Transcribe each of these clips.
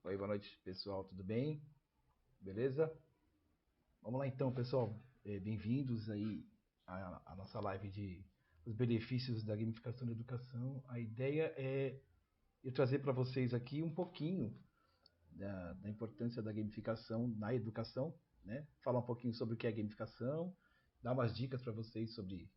Oi, boa noite, pessoal, tudo bem? Beleza? Vamos lá então, pessoal. Bem-vindos aí à nossa live de os benefícios da gamificação da educação. A ideia é eu trazer para vocês aqui um pouquinho da importância da gamificação na educação, né? Falar um pouquinho sobre o que é gamificação, dar umas dicas para vocês sobre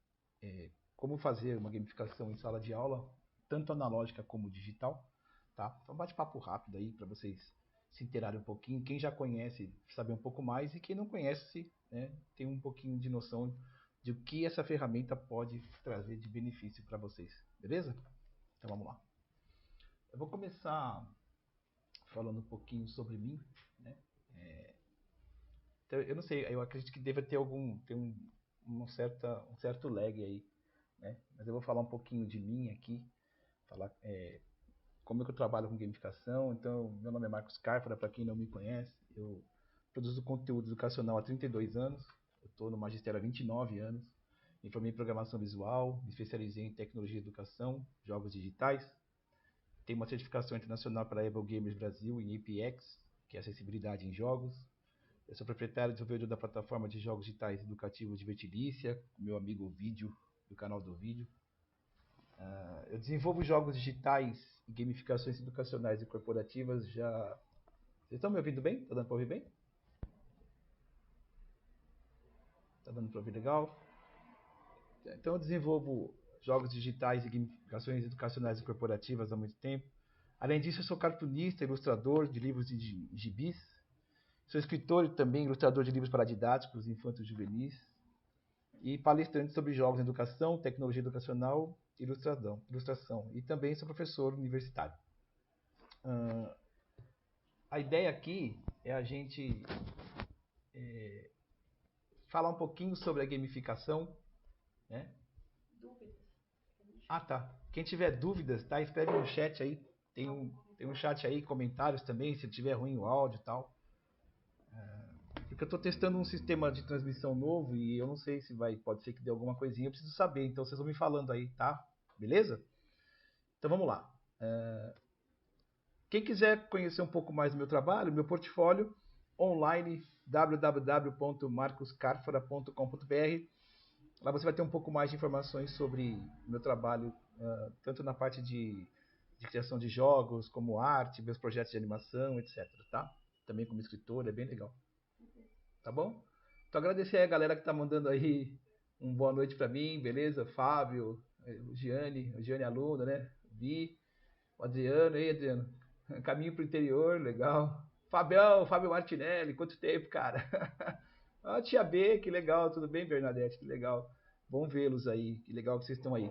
como fazer uma gamificação em sala de aula, tanto analógica como digital, tá? Então, bate-papo rápido aí para vocês se inteirarem um pouquinho. Quem já conhece, saber um pouco mais, e quem não conhece, né, tem um pouquinho de noção de o que essa ferramenta pode trazer de benefício para vocês, beleza? Então vamos lá. Eu vou começar falando um pouquinho sobre mim, né? Então, eu não sei, eu acredito que deva ter um certo lag aí, né? Mas eu vou falar um pouquinho de mim aqui, falar como é que eu trabalho com gamificação. Então, meu nome é Marcos Carfara, para quem não me conhece, eu produzo conteúdo educacional há 32 anos, eu estou no magistério há 29 anos, me formei em programação visual, me especializei em tecnologia de educação, jogos digitais, tenho uma certificação internacional pela Able Gamers Brasil em APX, que é acessibilidade em jogos. Eu sou proprietário e desenvolvedor da plataforma de jogos digitais educativos Divertidícia, com meu amigo Vídeo, do canal do Vídeo. Eu desenvolvo jogos digitais e gamificações educacionais e corporativas já... Vocês estão me ouvindo bem? Está dando para ouvir bem? Está dando para ouvir legal? Então eu desenvolvo jogos digitais e gamificações educacionais e corporativas há muito tempo. Além disso, eu sou cartunista, ilustrador de livros de gibis. Sou escritor e também ilustrador de livros para didáticos, infantos e juvenis. E palestrante sobre jogos em educação, tecnologia educacional e ilustração. E também sou professor universitário. A ideia aqui é a gente falar um pouquinho sobre a gamificação, né? Dúvidas? Ah, tá. Quem tiver dúvidas, tá? Escreve no chat aí. Tem um chat aí, comentários também, se tiver ruim o áudio e tal. Porque eu estou testando um sistema de transmissão novo e eu não sei se pode ser que dê alguma coisinha, eu preciso saber. Então vocês vão me falando aí, tá? Beleza? Então vamos lá. Quem quiser conhecer um pouco mais do meu trabalho, meu portfólio online, www.marcoscarfora.com.br. Lá você vai ter um pouco mais de informações sobre o meu trabalho, tanto na parte de criação de jogos, como arte, meus projetos de animação, etc. Tá? Também como escritor, é bem legal. Tá bom? Então agradecer aí a galera que tá mandando aí um boa noite para mim, beleza? Fábio, o Giane aluno, né? Vi, o Adriano, aí Adriano, caminho pro interior, legal. Fabião, Fábio Martinelli, quanto tempo, cara. Ah, tia B, que legal, tudo bem, Bernadette, que legal. Bom vê-los aí, que legal que vocês estão aí.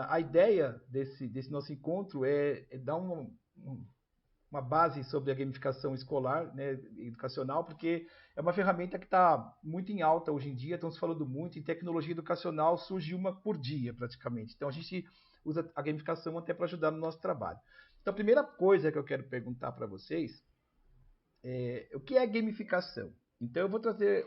A ideia desse nosso encontro é dar uma base sobre a gamificação escolar, né, educacional, porque é uma ferramenta que está muito em alta hoje em dia, estão se falando muito em tecnologia educacional, surge uma por dia praticamente. Então a gente usa a gamificação até para ajudar no nosso trabalho. Então a primeira coisa que eu quero perguntar para vocês é o que é gamificação? Então eu vou trazer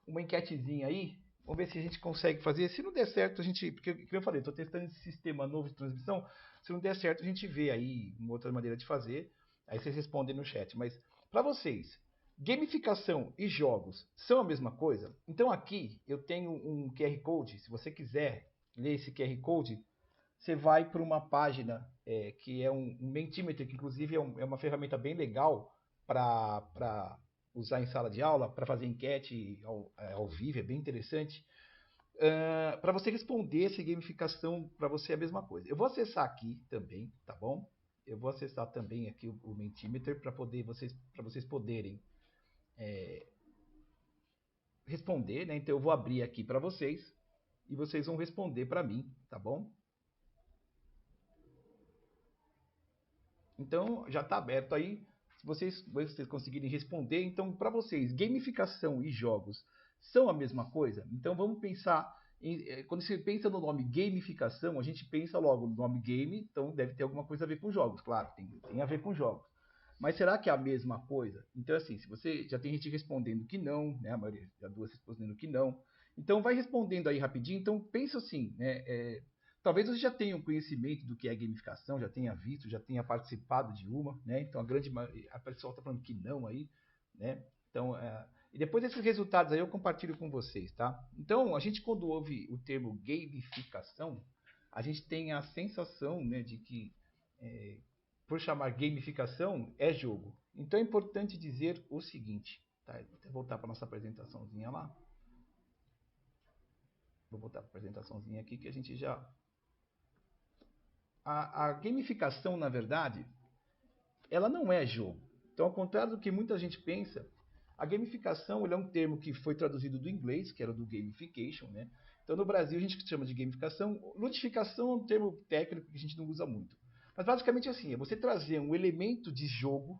uma enquetezinha aí, vamos ver se a gente consegue fazer. Se não der certo, a gente, porque como eu falei, estou testando esse sistema novo de transmissão. Se não der certo, a gente vê aí uma outra maneira de fazer. Aí vocês respondem no chat. Mas para vocês, gamificação e jogos são a mesma coisa? Então aqui eu tenho um QR Code. Se você quiser ler esse QR Code, você vai para uma página que é um Mentimeter, que inclusive é uma ferramenta bem legal para usar em sala de aula, para fazer enquete ao vivo, é bem interessante. Para você responder se gamificação para você é a mesma coisa. Eu vou acessar aqui também, tá bom? Eu vou acessar também aqui o Mentimeter para vocês poderem responder, né? Então eu vou abrir aqui para vocês e vocês vão responder para mim, tá bom? Então já está aberto aí. Se vocês conseguirem responder, então para vocês, gamificação e jogos são a mesma coisa? Então vamos pensar quando você pensa no nome gamificação, a gente pensa logo no nome game, então deve ter alguma coisa a ver com jogos, claro, tem a ver com jogos. Mas será que é a mesma coisa? Então assim, se você já tem gente respondendo que não, né, a maioria, já duas respondendo que não. Então vai respondendo aí rapidinho. Então pensa assim, né, talvez você já tenha um conhecimento do que é gamificação, já tenha visto, já tenha participado de uma, né? Então a pessoa está falando que não aí, né? Então, e depois desses resultados aí eu compartilho com vocês, tá? Então, a gente quando ouve o termo gamificação, a gente tem a sensação, né, de que por chamar gamificação é jogo. Então é importante dizer o seguinte, tá? Vou voltar para nossa apresentaçãozinha lá. Vou voltar para a apresentaçãozinha aqui que a gente já... A gamificação, na verdade, ela não é jogo. Então, ao contrário do que muita gente pensa, a gamificação é um termo que foi traduzido do inglês, que era do gamification, né? Então, no Brasil, a gente chama de gamificação. Ludificação é um termo técnico que a gente não usa muito. Mas, basicamente, assim, é você trazer um elemento de jogo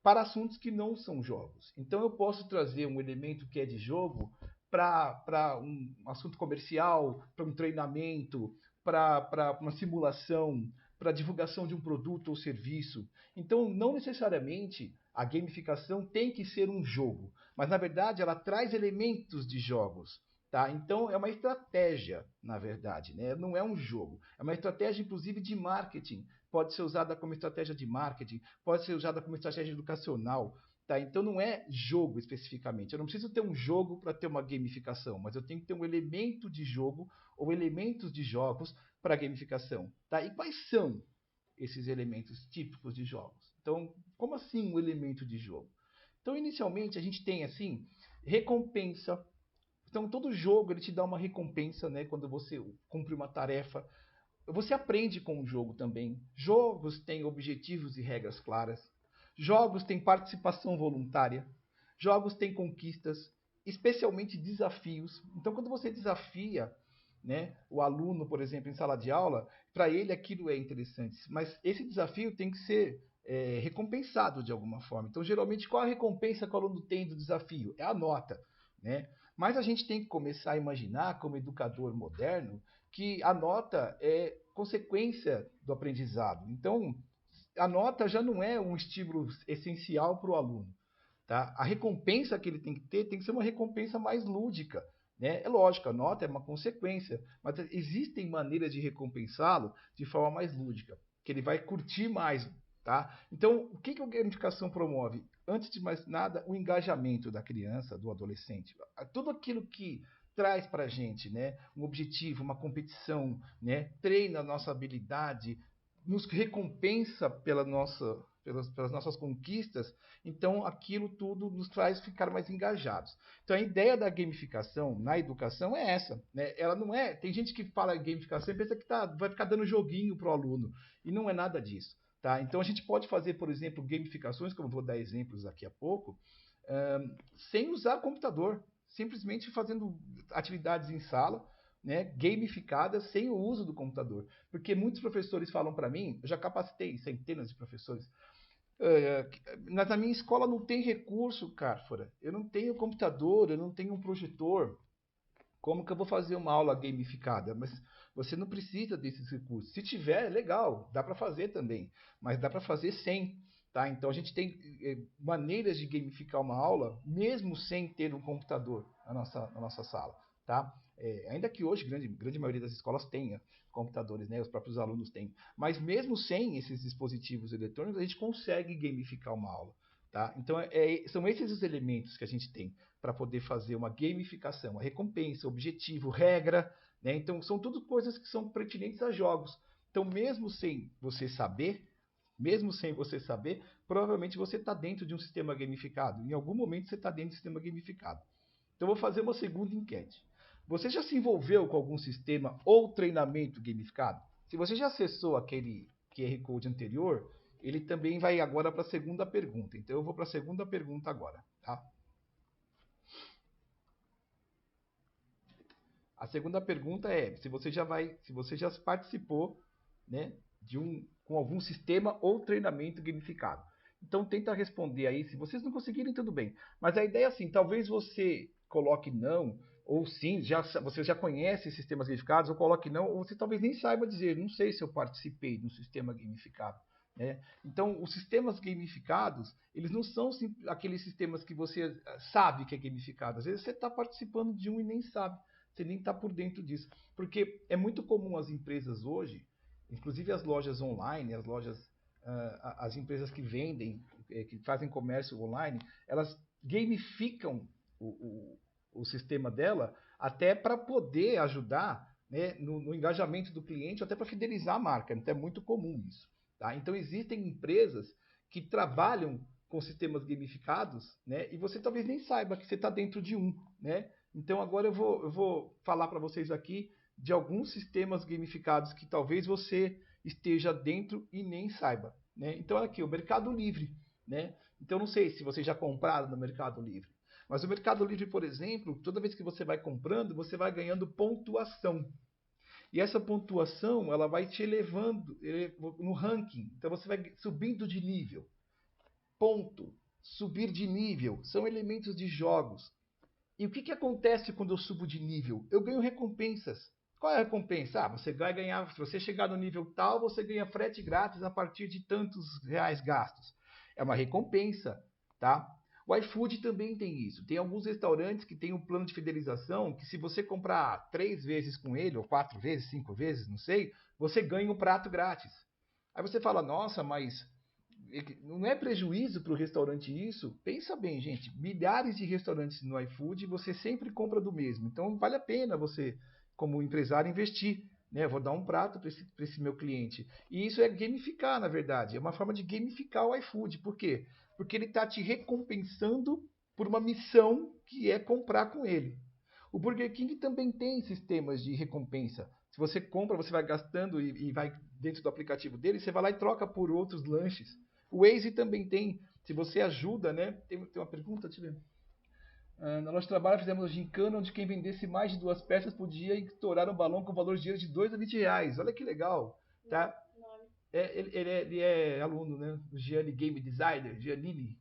para assuntos que não são jogos. Então, eu posso trazer um elemento que é de jogo para um assunto comercial, para um treinamento, para uma simulação, para a divulgação de um produto ou serviço. Então, não necessariamente a gamificação tem que ser um jogo, mas na verdade ela traz elementos de jogos. Tá? Então, é uma estratégia, na verdade, né? Não é um jogo. É uma estratégia, inclusive, de marketing. Pode ser usada como estratégia de marketing, pode ser usada como estratégia educacional. Tá? Então, não é jogo especificamente. Eu não preciso ter um jogo para ter uma gamificação, mas eu tenho que ter um elemento de jogo ou elementos de jogos para gamificação. Tá? E quais são esses elementos típicos de jogos? Então, como assim um elemento de jogo? Então, inicialmente, a gente tem assim recompensa. Então, todo jogo ele te dá uma recompensa, né? Quando você cumpre uma tarefa. Você aprende com o jogo também. Jogos têm objetivos e regras claras. Jogos têm participação voluntária. Jogos têm conquistas, especialmente desafios. Então, quando você desafia, né, o aluno, por exemplo, em sala de aula, para ele aquilo é interessante. Mas esse desafio tem que ser recompensado de alguma forma. Então, geralmente, qual a recompensa que o aluno tem do desafio? É a nota, né? Mas a gente tem que começar a imaginar, como educador moderno, que a nota é consequência do aprendizado. Então, a nota já não é um estímulo essencial para o aluno. Tá? A recompensa que ele tem que ser uma recompensa mais lúdica. Né? É lógico, a nota é uma consequência, mas existem maneiras de recompensá-lo de forma mais lúdica, que ele vai curtir mais. Tá? Então, o que a gamificação promove? Antes de mais nada, o engajamento da criança, do adolescente. Tudo aquilo que traz para a gente, né, um objetivo, uma competição, né, treina a nossa habilidade, nos recompensa pelas nossas conquistas, então aquilo tudo nos faz ficar mais engajados. Então a ideia da gamificação na educação é essa, né? Ela não é. Tem gente que fala gamificação e pensa que vai ficar dando joguinho para o aluno, e não é nada disso. Tá? Então a gente pode fazer, por exemplo, gamificações, como eu vou dar exemplos daqui a pouco, sem usar computador, simplesmente fazendo atividades em sala, né, gamificadas sem o uso do computador. Porque muitos professores falam para mim, eu já capacitei centenas de professores, na minha escola não tem recurso, Carfora. Eu não tenho computador, eu não tenho um projetor. Como que eu vou fazer uma aula gamificada? Mas você não precisa desses recursos. Se tiver, legal, dá para fazer também, mas dá para fazer sem. Tá? Então a gente tem maneiras de gamificar uma aula, mesmo sem ter um computador na nossa sala. Tá? Ainda que hoje grande maioria das escolas tenha computadores, né? Os próprios alunos têm. Mas mesmo sem esses dispositivos eletrônicos, a gente consegue gamificar uma aula. Tá? Então são esses os elementos que a gente tem para poder fazer uma gamificação, a recompensa, objetivo, regra, né? Então são tudo coisas que são pertinentes a jogos. Então mesmo sem você saber, provavelmente você está dentro de um sistema gamificado. Em algum momento você está dentro de um sistema gamificado. Então eu vou fazer uma segunda enquete. Você já se envolveu com algum sistema ou treinamento gamificado? Se você já acessou aquele QR Code anterior, ele também vai agora para a segunda pergunta. Então eu vou para a segunda pergunta agora, tá? A segunda pergunta é se você já participou, né, com algum sistema ou treinamento gamificado. Então tenta responder aí. Se vocês não conseguirem, tudo bem. Mas a ideia é assim, talvez você coloque não ou sim, você já conhece sistemas gamificados, ou coloque não, ou você talvez nem saiba dizer, não sei se eu participei de um sistema gamificado. Né? Então, os sistemas gamificados, eles não são aqueles sistemas que você sabe que é gamificado. Às vezes você está participando de um e nem sabe. você nem está por dentro disso. Porque é muito comum as empresas hoje, inclusive as lojas online, as empresas que vendem, que fazem comércio online, elas gamificam o sistema dela até para poder ajudar, né, no engajamento do cliente, até para fidelizar a marca. Então é muito comum isso. Tá? Então existem empresas que trabalham com sistemas gamificados, né, e você talvez nem saiba que você está dentro de um. Né? Então agora eu vou falar para vocês aqui de alguns sistemas gamificados que talvez você esteja dentro e nem saiba. Né? Então aqui, o Mercado Livre. Né? Então não sei se vocês já compraram no Mercado Livre. Mas o Mercado Livre, por exemplo, toda vez que você vai comprando, você vai ganhando pontuação. E essa pontuação, ela vai te elevando no ranking. Então você vai subindo de nível. Ponto. Subir de nível. São elementos de jogos. E o que acontece quando eu subo de nível? Eu ganho recompensas. Qual é a recompensa? Você vai ganhar, se você chegar no nível tal, você ganha frete grátis a partir de tantos reais gastos. É uma recompensa, tá? O iFood também tem isso. Tem alguns restaurantes que têm um plano de fidelização que se você comprar 3 vezes com ele, ou 4 vezes, 5 vezes, não sei, você ganha um prato grátis. Aí você fala, nossa, mas não é prejuízo para o restaurante isso? Pensa bem, gente. Milhares de restaurantes no iFood, você sempre compra do mesmo. Então vale a pena você, como empresário, investir. Né? Vou dar um prato para esse meu cliente. E isso é gamificar, na verdade. É uma forma de gamificar o iFood. Por quê? Porque ele está te recompensando por uma missão que é comprar com ele. O Burger King também tem sistemas de recompensa. Se você compra, você vai gastando e vai dentro do aplicativo dele, você vai lá e troca por outros lanches. O Waze também tem. Se você ajuda, né? Tem uma pergunta, deixa eu ver. Na nossa trabalho fizemos um gincana onde quem vendesse mais de 2 peças podia estourar um balão com valor de dinheiro de 2 a 20 reais. Olha que legal. Tá? Ele é aluno, né? O Gianni Game Designer, Giannini.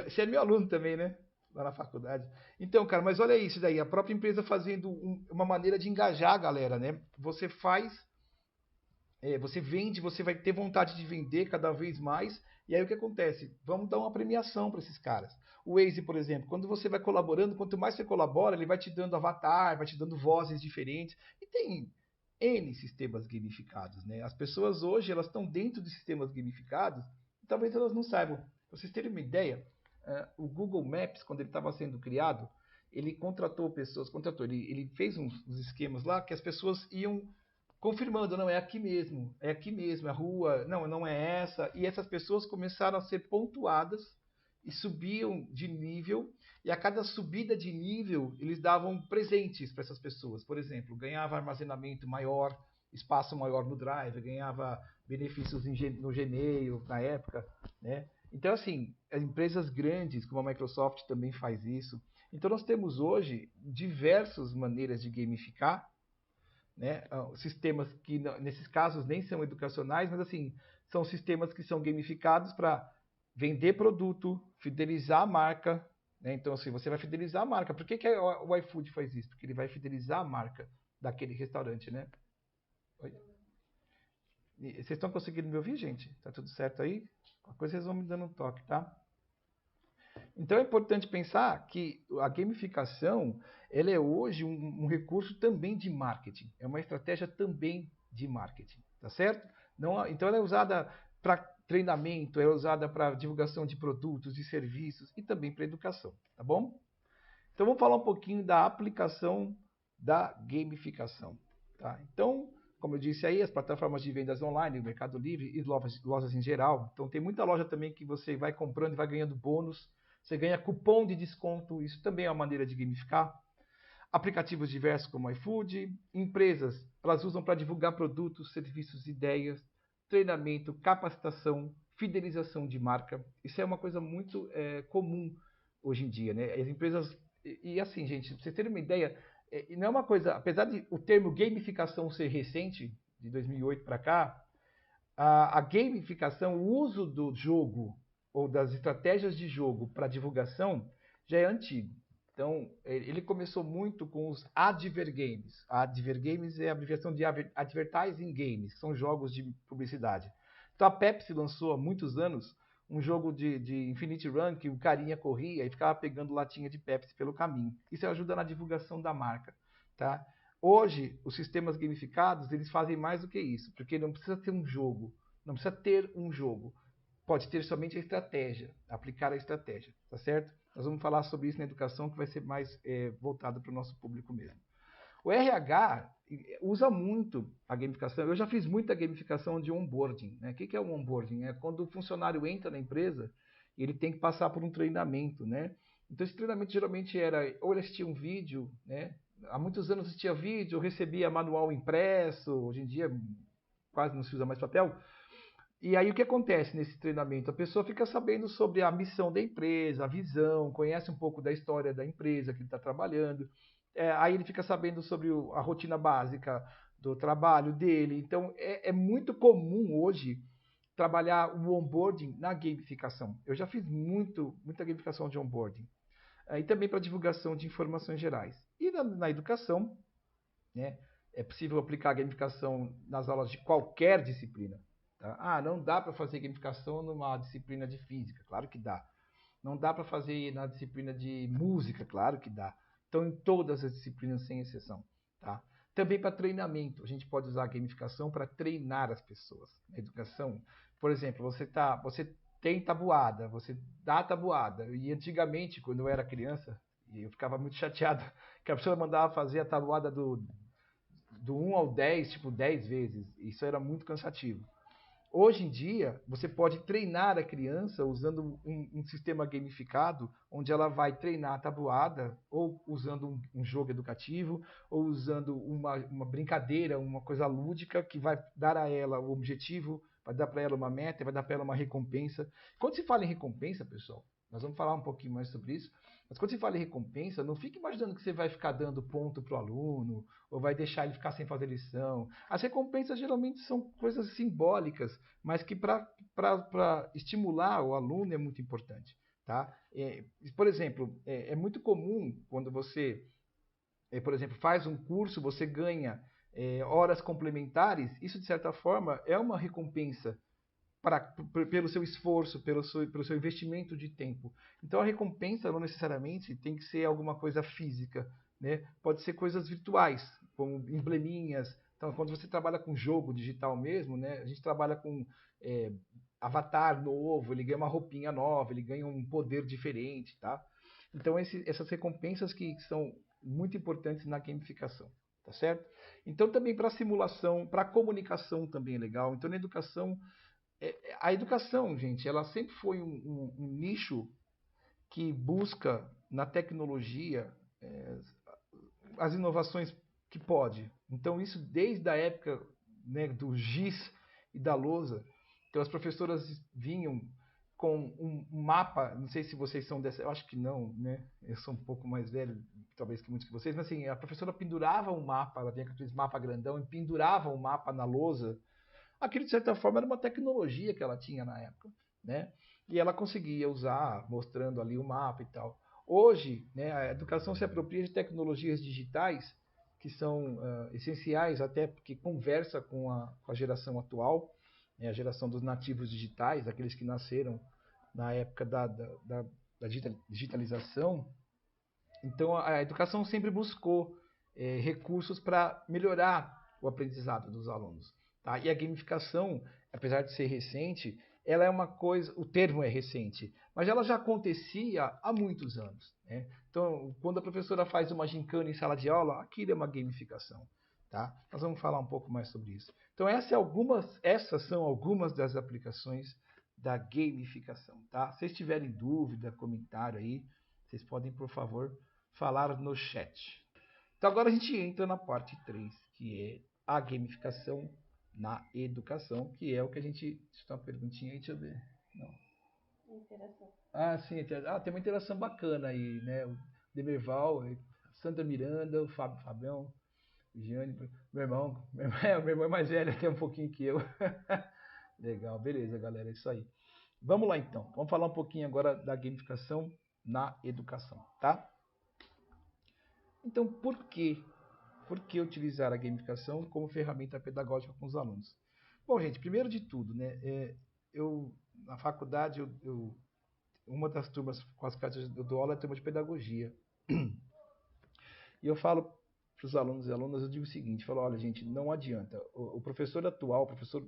Você é meu aluno também, né? Lá na faculdade. Então, cara, mas olha isso daí. A própria empresa fazendo uma maneira de engajar a galera, né? Você faz você vende, você vai ter vontade de vender cada vez mais. E aí o que acontece? Vamos dar uma premiação para esses caras. O Waze, por exemplo, quando você vai colaborando, quanto mais você colabora, ele vai te dando avatar, vai te dando vozes diferentes. E tem N sistemas gamificados, né? As pessoas hoje elas estão dentro de sistemas gamificados e talvez elas não saibam. Para vocês terem uma ideia, o Google Maps, quando ele estava sendo criado, ele contratou pessoas, ele fez uns esquemas lá que as pessoas iam confirmando, não, é aqui mesmo, é a rua, não, não é essa. E essas pessoas começaram a ser pontuadas e subiam de nível, e a cada subida de nível, eles davam presentes para essas pessoas. Por exemplo, ganhava armazenamento maior, espaço maior no Drive, ganhava benefícios no Gmail na época, né? Então, assim, as empresas grandes, como a Microsoft, também faz isso. Então, nós temos hoje diversas maneiras de gamificar, né? Sistemas que, nesses casos, nem são educacionais, mas assim, são sistemas que são gamificados para vender produto, fidelizar a marca. Né? Então, assim, você vai fidelizar a marca. Por que o iFood faz isso? Porque ele vai fidelizar a marca daquele restaurante, né? Oi? Vocês estão conseguindo me ouvir, gente? Tá tudo certo aí? Qualquer coisa vocês vão me dando um toque, tá? Então é importante pensar que a gamificação ela é hoje um recurso também de marketing, é uma estratégia também de marketing, tá certo? Não, então ela é usada para treinamento, é usada para divulgação de produtos e serviços e também para educação, tá bom? Então vamos falar um pouquinho da aplicação da gamificação, tá? Então, como eu disse aí, as plataformas de vendas online, o Mercado Livre e lojas em geral. Então tem muita loja também que você vai comprando e vai ganhando bônus. Você ganha cupom de desconto, isso também é uma maneira de gamificar. Aplicativos diversos como iFood, empresas, elas usam para divulgar produtos, serviços, ideias, treinamento, capacitação, fidelização de marca. Isso é uma coisa muito comum hoje em dia, né? As empresas e assim, gente, pra vocês terem uma ideia, não é uma coisa, apesar de o termo gamificação ser recente, de 2008 para cá, a gamificação, o uso do jogo ou das estratégias de jogo para divulgação já é antigo. Então, ele começou muito com os adver games. Adver games é a abreviação de advertising games, que são jogos de publicidade. Então, a Pepsi lançou há muitos anos um jogo de Infinity Run que o carinha corria e ficava pegando latinha de Pepsi pelo caminho. Isso ajuda na divulgação da marca. tá? Hoje, os sistemas gamificados, eles fazem mais do que isso, porque não precisa ter um jogo, não precisa ter um jogo. Pode ter somente a estratégia, aplicar a estratégia, tá certo? Nós vamos falar sobre isso na educação, que vai ser mais voltado para o nosso público mesmo. O RH usa muito a gamificação. Eu já fiz muita gamificação de onboarding. Né? O que é o onboarding? É quando o funcionário entra na empresa e ele tem que passar por um treinamento. Né? Então, esse treinamento geralmente era ou ele assistia um vídeo, né? Há muitos anos assistia vídeo, recebia manual impresso, hoje em dia quase não se usa mais papel. E aí o que acontece nesse treinamento? A pessoa fica sabendo sobre a missão da empresa, a visão, conhece um pouco da história da empresa que ele está trabalhando. Aí ele fica sabendo sobre a rotina básica do trabalho dele. Então é muito comum hoje trabalhar o onboarding na gamificação. Eu já fiz muita gamificação de onboarding. E também para divulgação de informações gerais. E na educação, né, é possível aplicar a gamificação nas aulas de qualquer disciplina. Tá? Não dá para fazer gamificação numa disciplina de física. Claro que dá. Não dá para fazer na disciplina de música. Claro que dá. Então, em todas as disciplinas, sem exceção. Tá? Também para treinamento. A gente pode usar a gamificação para treinar as pessoas. Na educação, por exemplo, você tem tabuada, você dá tabuada. E antigamente, quando eu era criança, eu ficava muito chateado que a pessoa mandava fazer a tabuada do 1 ao 10, tipo 10 vezes. Isso era muito cansativo. Hoje em dia, você pode treinar a criança usando um sistema gamificado, onde ela vai treinar a tabuada, ou usando um jogo educativo, ou usando uma brincadeira, uma coisa lúdica, que vai dar a ela o objetivo, vai dar para ela uma meta, vai dar para ela uma recompensa. Quando se fala em recompensa, pessoal, nós vamos falar um pouquinho mais sobre isso, mas quando se fala em recompensa, não fique imaginando que você vai ficar dando ponto para o aluno, ou vai deixar ele ficar sem fazer lição. As recompensas geralmente são coisas simbólicas, mas que para estimular o aluno é muito importante. Tá? Por exemplo, é muito comum quando você, por exemplo, faz um curso, você ganha horas complementares, isso de certa forma é uma recompensa pelo seu esforço, pelo seu investimento de tempo. Então a recompensa não necessariamente tem que ser alguma coisa física, né? Pode ser coisas virtuais, como embleminhas. Então quando você trabalha com jogo digital mesmo, né? A gente trabalha com é, avatar novo, ele ganha uma roupinha nova, ele ganha um poder diferente, tá? Então essas recompensas que são muito importantes na gamificação, tá certo? Então também para simulação, para comunicação também é legal. Então na educação a educação, gente, ela sempre foi um nicho que busca na tecnologia as inovações que pode. Então, isso desde a época, né, do giz e da lousa. Então, as professoras vinham com um mapa, não sei se vocês são dessa, eu acho que não, né? Eu sou um pouco mais velho, talvez que muitos de vocês, mas assim, a professora pendurava um mapa, ela vinha com aqueles mapa grandão e pendurava um mapa na lousa. Aquilo, de certa forma, era uma tecnologia que ela tinha na época, né? E ela conseguia usar, mostrando ali o mapa e tal. Hoje, né, a educação se apropria de tecnologias digitais que são essenciais, até porque conversa com a geração atual, né, a geração dos nativos digitais, aqueles que nasceram na época da digitalização. Então, a educação sempre buscou recursos para melhorar o aprendizado dos alunos. Tá? E a gamificação, apesar de ser recente, ela é uma coisa, o termo é recente, mas ela já acontecia há muitos anos. Né? Então, quando a professora faz uma gincana em sala de aula, aquilo é uma gamificação. Tá? Nós vamos falar um pouco mais sobre isso. Então, essas são algumas das aplicações da gamificação. Tá? Se vocês tiverem dúvida, comentário aí, vocês podem, por favor, falar no chat. Então agora a gente entra na parte 3, que é a gamificação na educação, que é o que a gente... Deixa eu dar uma perguntinha aí, deixa eu ver. Não. Interação. Sim, tem uma interação bacana aí, né? O Demerval, Sandra Miranda, o Fabião, o Gianni, meu irmão é mais velho até um pouquinho que eu. Legal, beleza, galera, é isso aí. Vamos lá então, vamos falar um pouquinho agora da gamificação na educação, tá? Então, por quê? Por que utilizar a gamificação como ferramenta pedagógica com os alunos? Bom, gente, primeiro de tudo, né, na faculdade, uma das turmas com as quais eu dou aula é a turma de pedagogia. E eu falo para os alunos e alunas, eu digo o seguinte, falo, olha gente, não adianta, o professor atual, o professor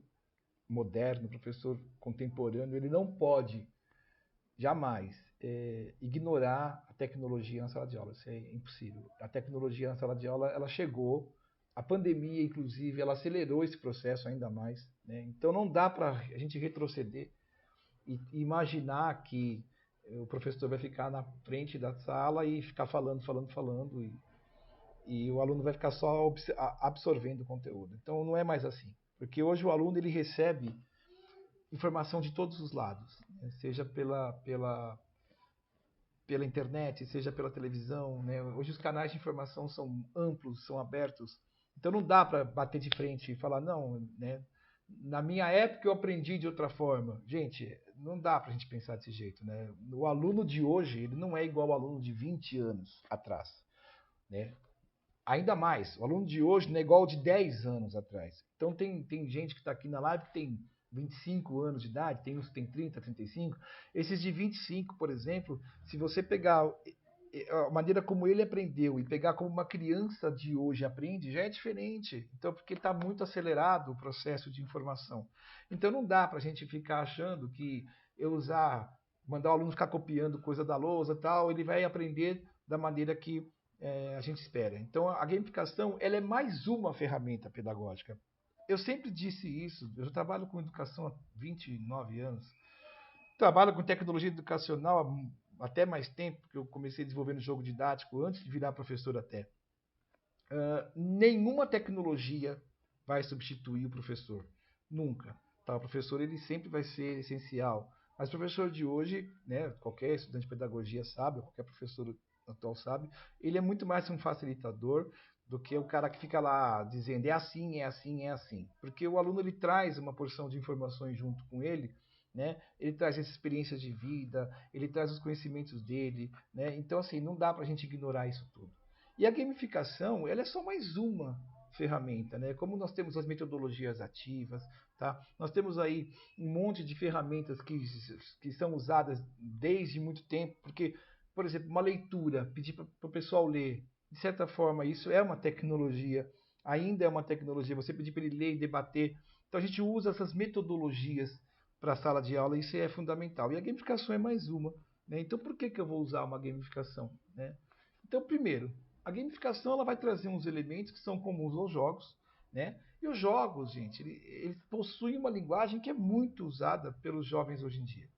moderno, o professor contemporâneo, ele não pode jamais ignorar a tecnologia na sala de aula, isso é impossível. A tecnologia na sala de aula, ela chegou, a pandemia, inclusive, ela acelerou esse processo ainda mais, né? Então não dá para a gente retroceder e imaginar que o professor vai ficar na frente da sala e ficar falando, e o aluno vai ficar só absorvendo o conteúdo. Então não é mais assim, porque hoje o aluno ele recebe informação de todos os lados, né? Seja pela internet, seja pela televisão, né? Hoje os canais de informação são amplos, são abertos, então não dá para bater de frente e falar, não, né? Na minha época eu aprendi de outra forma. Gente, não dá para a gente pensar desse jeito, né? O aluno de hoje, ele não é igual ao aluno de 20 anos atrás, né? Ainda mais, o aluno de hoje não é igual ao de 10 anos atrás. Então tem gente que está aqui na live que tem 25 anos de idade, tem uns que tem 30, 35. Esses de 25, por exemplo, se você pegar a maneira como ele aprendeu e pegar como uma criança de hoje aprende, já é diferente. Então, porque está muito acelerado o processo de informação. Então, não dá para a gente ficar achando que mandar o aluno ficar copiando coisa da lousa e tal, ele vai aprender da maneira que a gente espera. Então, a gamificação ela é mais uma ferramenta pedagógica. Eu sempre disse isso, eu já trabalho com educação há 29 anos, trabalho com tecnologia educacional há até mais tempo, porque eu comecei desenvolvendo jogo didático antes de virar professor até. Nenhuma tecnologia vai substituir o professor, nunca. Tá? O professor ele sempre vai ser essencial, mas o professor de hoje, né, qualquer estudante de pedagogia sabe, qualquer professor atual sabe, ele é muito mais um facilitador do que o cara que fica lá dizendo é assim, é assim, é assim. Porque o aluno ele traz uma porção de informações junto com ele, né? Ele traz essa experiência de vida, ele traz os conhecimentos dele, né? Então assim, não dá para a gente ignorar isso tudo. E a gamificação, ela é só mais uma ferramenta, né? Como nós temos as metodologias ativas, tá? Nós temos aí um monte de ferramentas que são usadas desde muito tempo, porque, por exemplo, uma leitura, pedir para o pessoal ler, de certa forma, isso é uma tecnologia, ainda é uma tecnologia, você pedir para ele ler e debater. Então a gente usa essas metodologias para a sala de aula, isso é fundamental. E a gamificação é mais uma, né? Então por que eu vou usar uma gamificação, né? Então, primeiro, a gamificação ela vai trazer uns elementos que são comuns aos jogos, né? E os jogos, gente, eles possuem uma linguagem que é muito usada pelos jovens hoje em dia,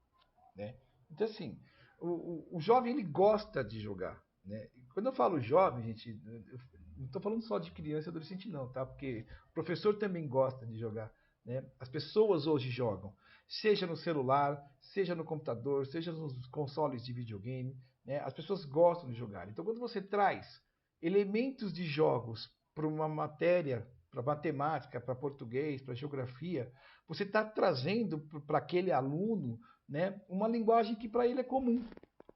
né? Então, assim, o jovem ele gosta de jogar, né? E quando eu falo jovem, gente, eu não estou falando só de criança e adolescente, não, tá? Porque o professor também gosta de jogar, né? As pessoas hoje jogam, seja no celular, seja no computador, seja nos consoles de videogame, né? As pessoas gostam de jogar. Então, quando você traz elementos de jogos para uma matéria, para matemática, para português, para geografia, você está trazendo para aquele aluno, né, uma linguagem que para ele é comum.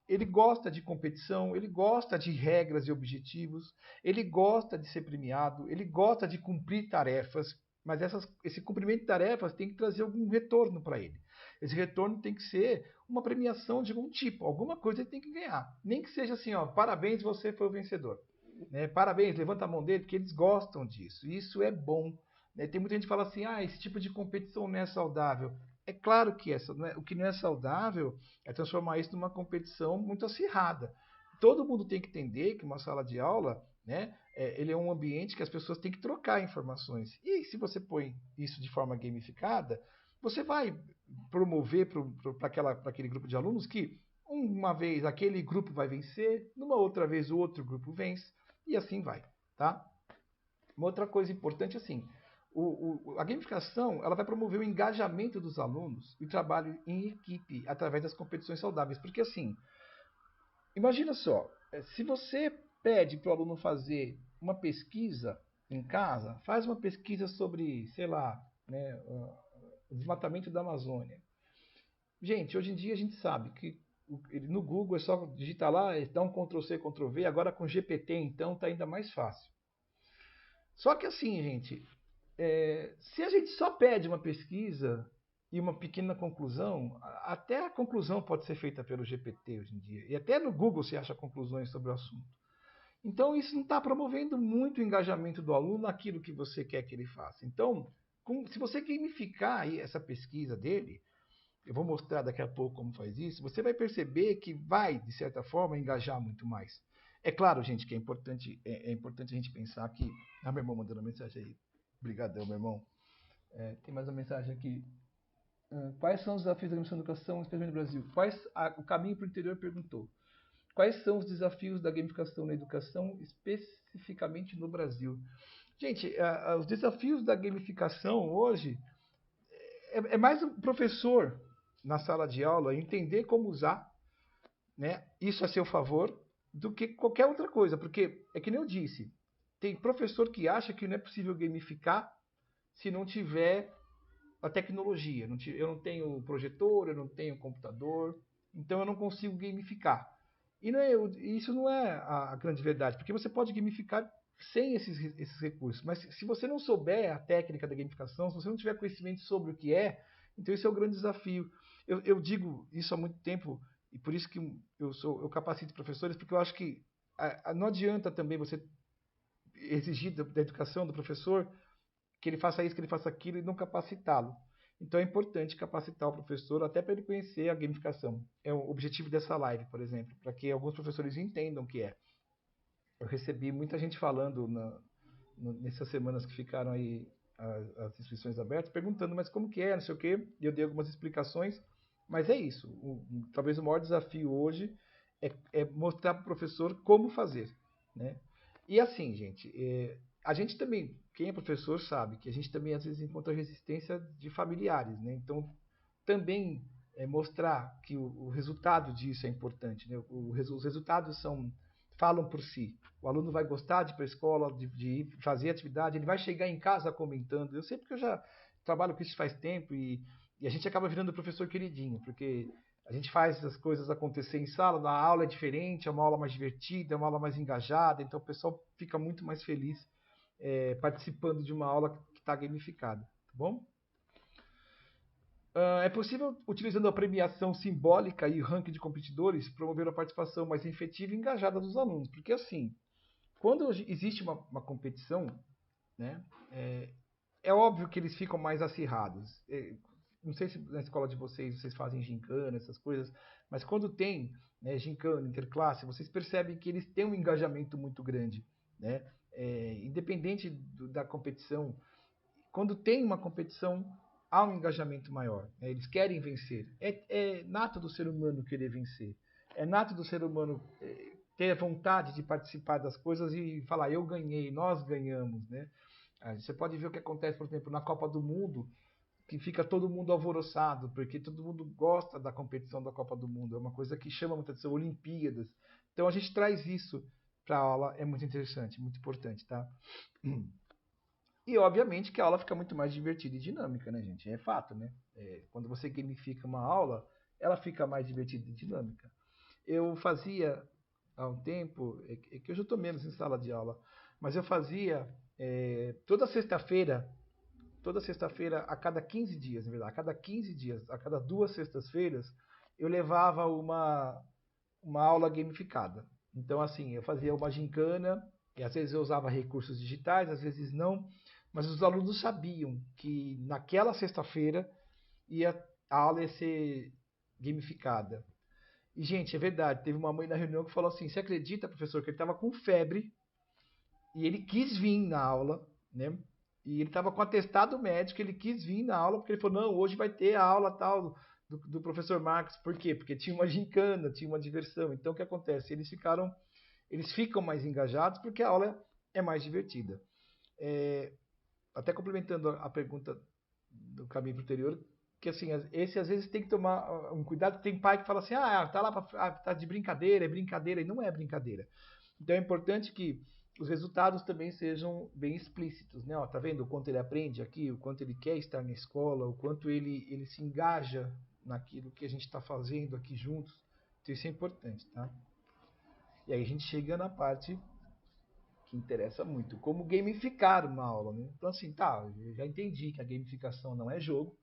Ele gosta de competição, ele gosta de regras e objetivos, ele gosta de ser premiado, ele gosta de cumprir tarefas, mas esse cumprimento de tarefas tem que trazer algum retorno para ele. Esse retorno tem que ser uma premiação de algum tipo, alguma coisa ele tem que ganhar. Nem que seja assim, ó, parabéns, você foi o vencedor. Né? Parabéns, levanta a mão dele, porque eles gostam disso. Isso é bom. Né? Tem muita gente que fala assim, esse tipo de competição não é saudável. É claro que o que não é saudável é transformar isso numa competição muito acirrada. Todo mundo tem que entender que uma sala de aula, né, ele é um ambiente que as pessoas têm que trocar informações. E se você põe isso de forma gamificada, você vai promover para aquele grupo de alunos que uma vez aquele grupo vai vencer, numa outra vez o outro grupo vence, e assim vai. Tá? Uma outra coisa importante assim, a gamificação ela vai promover o engajamento dos alunos e o trabalho em equipe através das competições saudáveis. Porque assim, imagina só, se você pede para o aluno fazer uma pesquisa em casa, faz uma pesquisa sobre, sei lá, né, o desmatamento da Amazônia. Gente, hoje em dia a gente sabe que no Google é só digitar lá, dá um Ctrl+C, Ctrl+V, agora com GPT então está ainda mais fácil. Só que assim, gente, se a gente só pede uma pesquisa e uma pequena conclusão, até a conclusão pode ser feita pelo GPT hoje em dia. E até no Google se acha conclusões sobre o assunto. Então, isso não está promovendo muito o engajamento do aluno naquilo que você quer que ele faça. Então, se você gamificar aí essa pesquisa dele, eu vou mostrar daqui a pouco como faz isso, você vai perceber que vai, de certa forma, engajar muito mais. É claro, gente, que é importante a gente pensar que. Ah, meu irmão mandando uma mensagem aí. Obrigadão, meu irmão. Tem mais uma mensagem aqui. Quais são os desafios da educação, especialmente no Brasil? O caminho para o interior perguntou. Quais são os desafios da gamificação na educação, especificamente no Brasil? Gente, os desafios da gamificação hoje é mais o professor na sala de aula entender como usar, né, isso a seu favor do que qualquer outra coisa. Porque é que nem eu disse, tem professor que acha que não é possível gamificar se não tiver a tecnologia. Eu não tenho projetor, eu não tenho computador, então eu não consigo gamificar. E isso não é a grande verdade, porque você pode gamificar sem esses recursos. Mas se você não souber a técnica da gamificação, se você não tiver conhecimento sobre o que é, então isso é o grande desafio. Eu digo isso há muito tempo, e por isso que eu capacito professores, porque eu acho que não adianta também você exigir da educação do professor que ele faça isso, que ele faça aquilo e não capacitá-lo. Então é importante capacitar o professor até para ele conhecer a gamificação. É o objetivo dessa live, por exemplo, para que alguns professores entendam o que é. Eu recebi muita gente falando nessas semanas que ficaram aí as inscrições abertas, perguntando, mas como que é, não sei o quê. E eu dei algumas explicações, mas é isso. Talvez o maior desafio hoje é mostrar para o professor como fazer, né? E assim, gente, a gente também, quem é professor sabe que a gente também às vezes encontra resistência de familiares, né? Então, também mostrar que o resultado disso é importante, né? Os resultados falam por si. O aluno vai gostar de ir para a escola, de fazer atividade, ele vai chegar em casa comentando. Eu sei porque eu já trabalho com isso faz tempo e a gente acaba virando professor queridinho, porque a gente faz as coisas acontecer em sala, a aula é diferente, é uma aula mais divertida, é uma aula mais engajada, então o pessoal fica muito mais feliz participando de uma aula que está gamificada, tá bom? É possível, utilizando a premiação simbólica e ranking de competidores, promover a participação mais efetiva e engajada dos alunos. Porque, assim, quando existe uma competição, né, é óbvio que eles ficam mais acirrados. Não sei se na escola de vocês fazem gincana, essas coisas, mas quando tem, né, gincana, interclasse, vocês percebem que eles têm um engajamento muito grande, né? Independente da competição, quando tem uma competição, há um engajamento maior, né? Eles querem vencer. É nato do ser humano querer vencer. É nato do ser humano ter vontade de participar das coisas e falar, eu ganhei, nós ganhamos, né? Você pode ver o que acontece, por exemplo, na Copa do Mundo, que fica todo mundo alvoroçado, porque todo mundo gosta da competição da Copa do Mundo. É uma coisa que chama muita atenção, Olimpíadas. Então a gente traz isso para a aula, é muito interessante, muito importante, tá? E obviamente que a aula fica muito mais divertida e dinâmica, né, gente? É fato, né? Quando você gamifica uma aula, ela fica mais divertida e dinâmica. Eu fazia há um tempo, que eu já estou menos em sala de aula, mas eu fazia toda sexta-feira, a cada 15 dias, na verdade, a cada 15 dias, a cada 2 sextas-feiras, eu levava uma aula gamificada. Então, assim, eu fazia uma gincana, e às vezes eu usava recursos digitais, às vezes não, mas os alunos sabiam que naquela sexta-feira ia, a aula ia ser gamificada. E, gente, é verdade, teve uma mãe na reunião que falou assim: você acredita, professor, que ele estava com febre e ele quis vir na aula, né? E ele estava com atestado médico, ele quis vir na aula, porque ele falou: não, hoje vai ter a aula tal do professor Marcos. Por quê? Porque tinha uma gincana, tinha uma diversão. Então, o que acontece? Eles ficam mais engajados porque a aula é mais divertida. Até complementando a pergunta do caminho pro interior, que assim, esse às vezes tem que tomar um cuidado. Tem pai que fala assim: tá lá tá de brincadeira, é brincadeira, e não é brincadeira. Então é importante que os resultados também sejam bem explícitos, né? Ó, tá vendo o quanto ele aprende aqui, o quanto ele quer estar na escola, o quanto ele se engaja naquilo que a gente está fazendo aqui juntos. Então isso é importante, tá? E aí a gente chega na parte que interessa muito, como gamificar uma aula, né? Então assim, tá, eu já entendi que a gamificação não é jogo,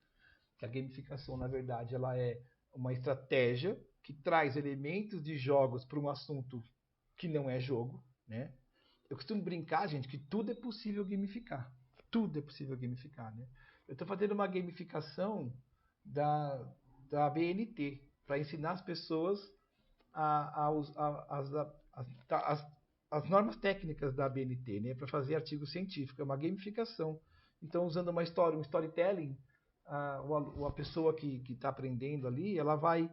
que a gamificação na verdade ela é uma estratégia que traz elementos de jogos para um assunto que não é jogo, né? Eu costumo brincar, gente, que tudo é possível gamificar. Tudo é possível gamificar, né? Eu estou fazendo uma gamificação da, da BNT para ensinar as pessoas as, as normas técnicas da BNT, né? Para fazer artigo científico. É uma gamificação. Então, usando uma história, um storytelling, a pessoa que está aprendendo ali, ela vai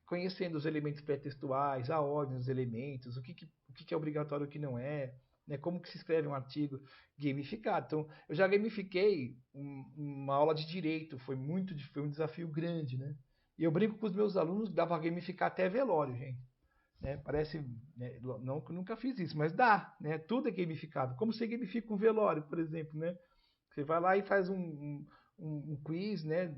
conhecendo os elementos pré-textuais, a ordem dos elementos, o que é obrigatório e o que não é, né, como que se escreve um artigo gamificado. Então, eu já gamifiquei uma aula de direito, foi um desafio grande, né? E eu brinco com os meus alunos, dá para gamificar até velório, gente. Né? Parece, né, não que eu nunca fiz isso, mas dá, né? Tudo é gamificado. Como você gamifica um velório, por exemplo, né? Você vai lá e faz um quiz, né?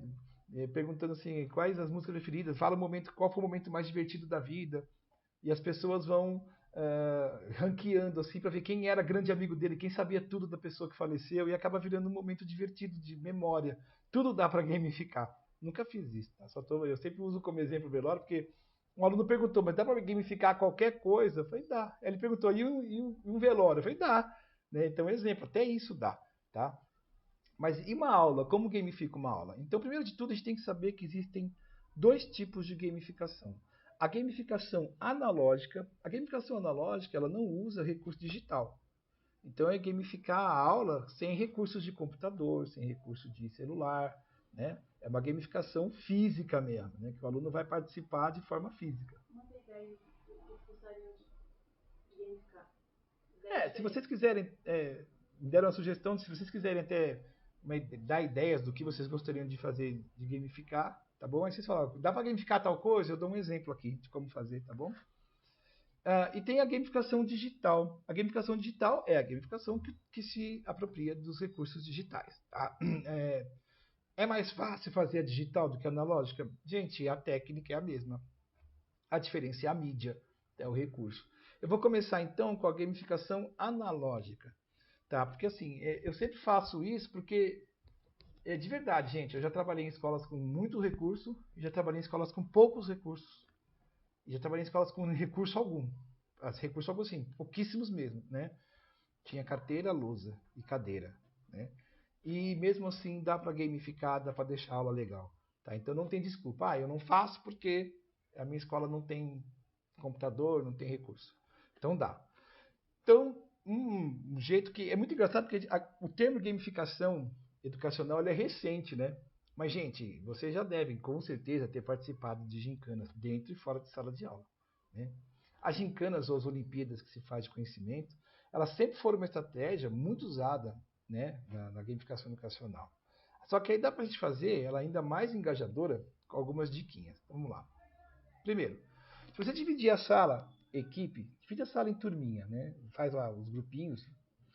Perguntando assim, quais as músicas preferidas, fala o momento, qual foi o momento mais divertido da vida, e as pessoas vão ranqueando assim para ver quem era grande amigo dele, quem sabia tudo da pessoa que faleceu, e acaba virando um momento divertido de memória. Tudo dá para gamificar. Nunca fiz isso, tá? Eu sempre uso como exemplo o velório, porque um aluno perguntou, mas dá para gamificar qualquer coisa? Eu falei, dá. Ele perguntou, e um velório? Eu falei, dá. Né? Então, exemplo, até isso dá, tá? Mas e uma aula? Como gamifica uma aula? Então, primeiro de tudo, a gente tem que saber que existem dois tipos de gamificação. A gamificação analógica, ela não usa recurso digital. Então, é gamificar a aula sem recursos de computador, sem recurso de celular, né? É uma gamificação física mesmo, né? Que o aluno vai participar de forma física. Uma ideia que gostariam de gamificar. Se vocês quiserem, me deram uma sugestão, se vocês quiserem até dar ideias do que vocês gostariam de fazer, de gamificar, tá bom? Aí vocês falam, dá para gamificar tal coisa? Eu dou um exemplo aqui de como fazer, tá bom? E tem a gamificação digital. A gamificação digital é a gamificação que se apropria dos recursos digitais. Tá? É mais fácil fazer a digital do que a analógica? Gente, a técnica é a mesma. A diferença é a mídia, é o recurso. Eu vou começar então com a gamificação analógica. Tá? Porque assim, eu sempre faço isso porque, de verdade, gente, eu já trabalhei em escolas com muito recurso, já trabalhei em escolas com poucos recursos, e já trabalhei em escolas com recurso algum. Recurso algum, sim, pouquíssimos mesmo, né? Tinha carteira, lousa e cadeira, né? E mesmo assim dá para gamificar, dá para deixar a aula legal. Tá? Então não tem desculpa. Eu não faço porque a minha escola não tem computador, não tem recurso. Então dá. Então, um jeito que é muito engraçado porque o termo gamificação educacional ele é recente, né? Mas, gente, vocês já devem, com certeza, ter participado de gincanas dentro e fora de sala de aula. Né? As gincanas ou as Olimpíadas que se faz de conhecimento, elas sempre foram uma estratégia muito usada, né, na gamificação educacional. Só que aí dá para a gente fazer ela ainda mais engajadora com algumas diquinhas. Vamos lá. Primeiro, se você dividir a sala, equipe, divide a sala em turminha, né? Faz lá os grupinhos,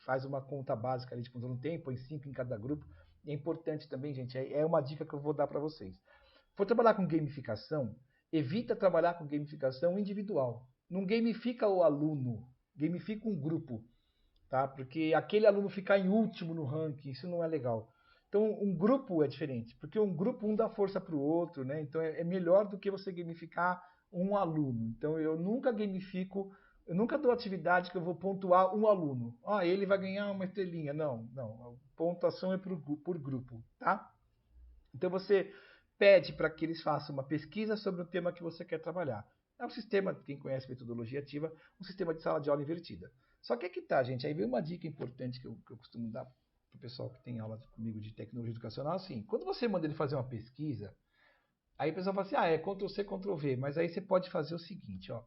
faz uma conta básica ali de quanto não tem, põe 5 em cada grupo. E é importante também, gente, é uma dica que eu vou dar para vocês. For trabalhar com gamificação, evita trabalhar com gamificação individual. Não gamifica o aluno, gamifica um grupo, tá? Porque aquele aluno ficar em último no ranking, isso não é legal. Então, um grupo é diferente, porque um grupo um dá força para o outro, né? Então, é melhor do que você gamificar um aluno. Então, eu nunca gamifico, eu nunca dou atividade que eu vou pontuar um aluno. Ele vai ganhar uma estrelinha. Não, não. A pontuação é por grupo, tá? Então, você pede para que eles façam uma pesquisa sobre o tema que você quer trabalhar. É um sistema, quem conhece metodologia ativa, um sistema de sala de aula invertida. Só que aqui tá, gente, aí vem uma dica importante que eu costumo dar para o pessoal que tem aula comigo de tecnologia educacional, assim, quando você manda ele fazer uma pesquisa, aí o pessoal fala assim, é Ctrl+C, Ctrl+V, mas aí você pode fazer o seguinte, ó,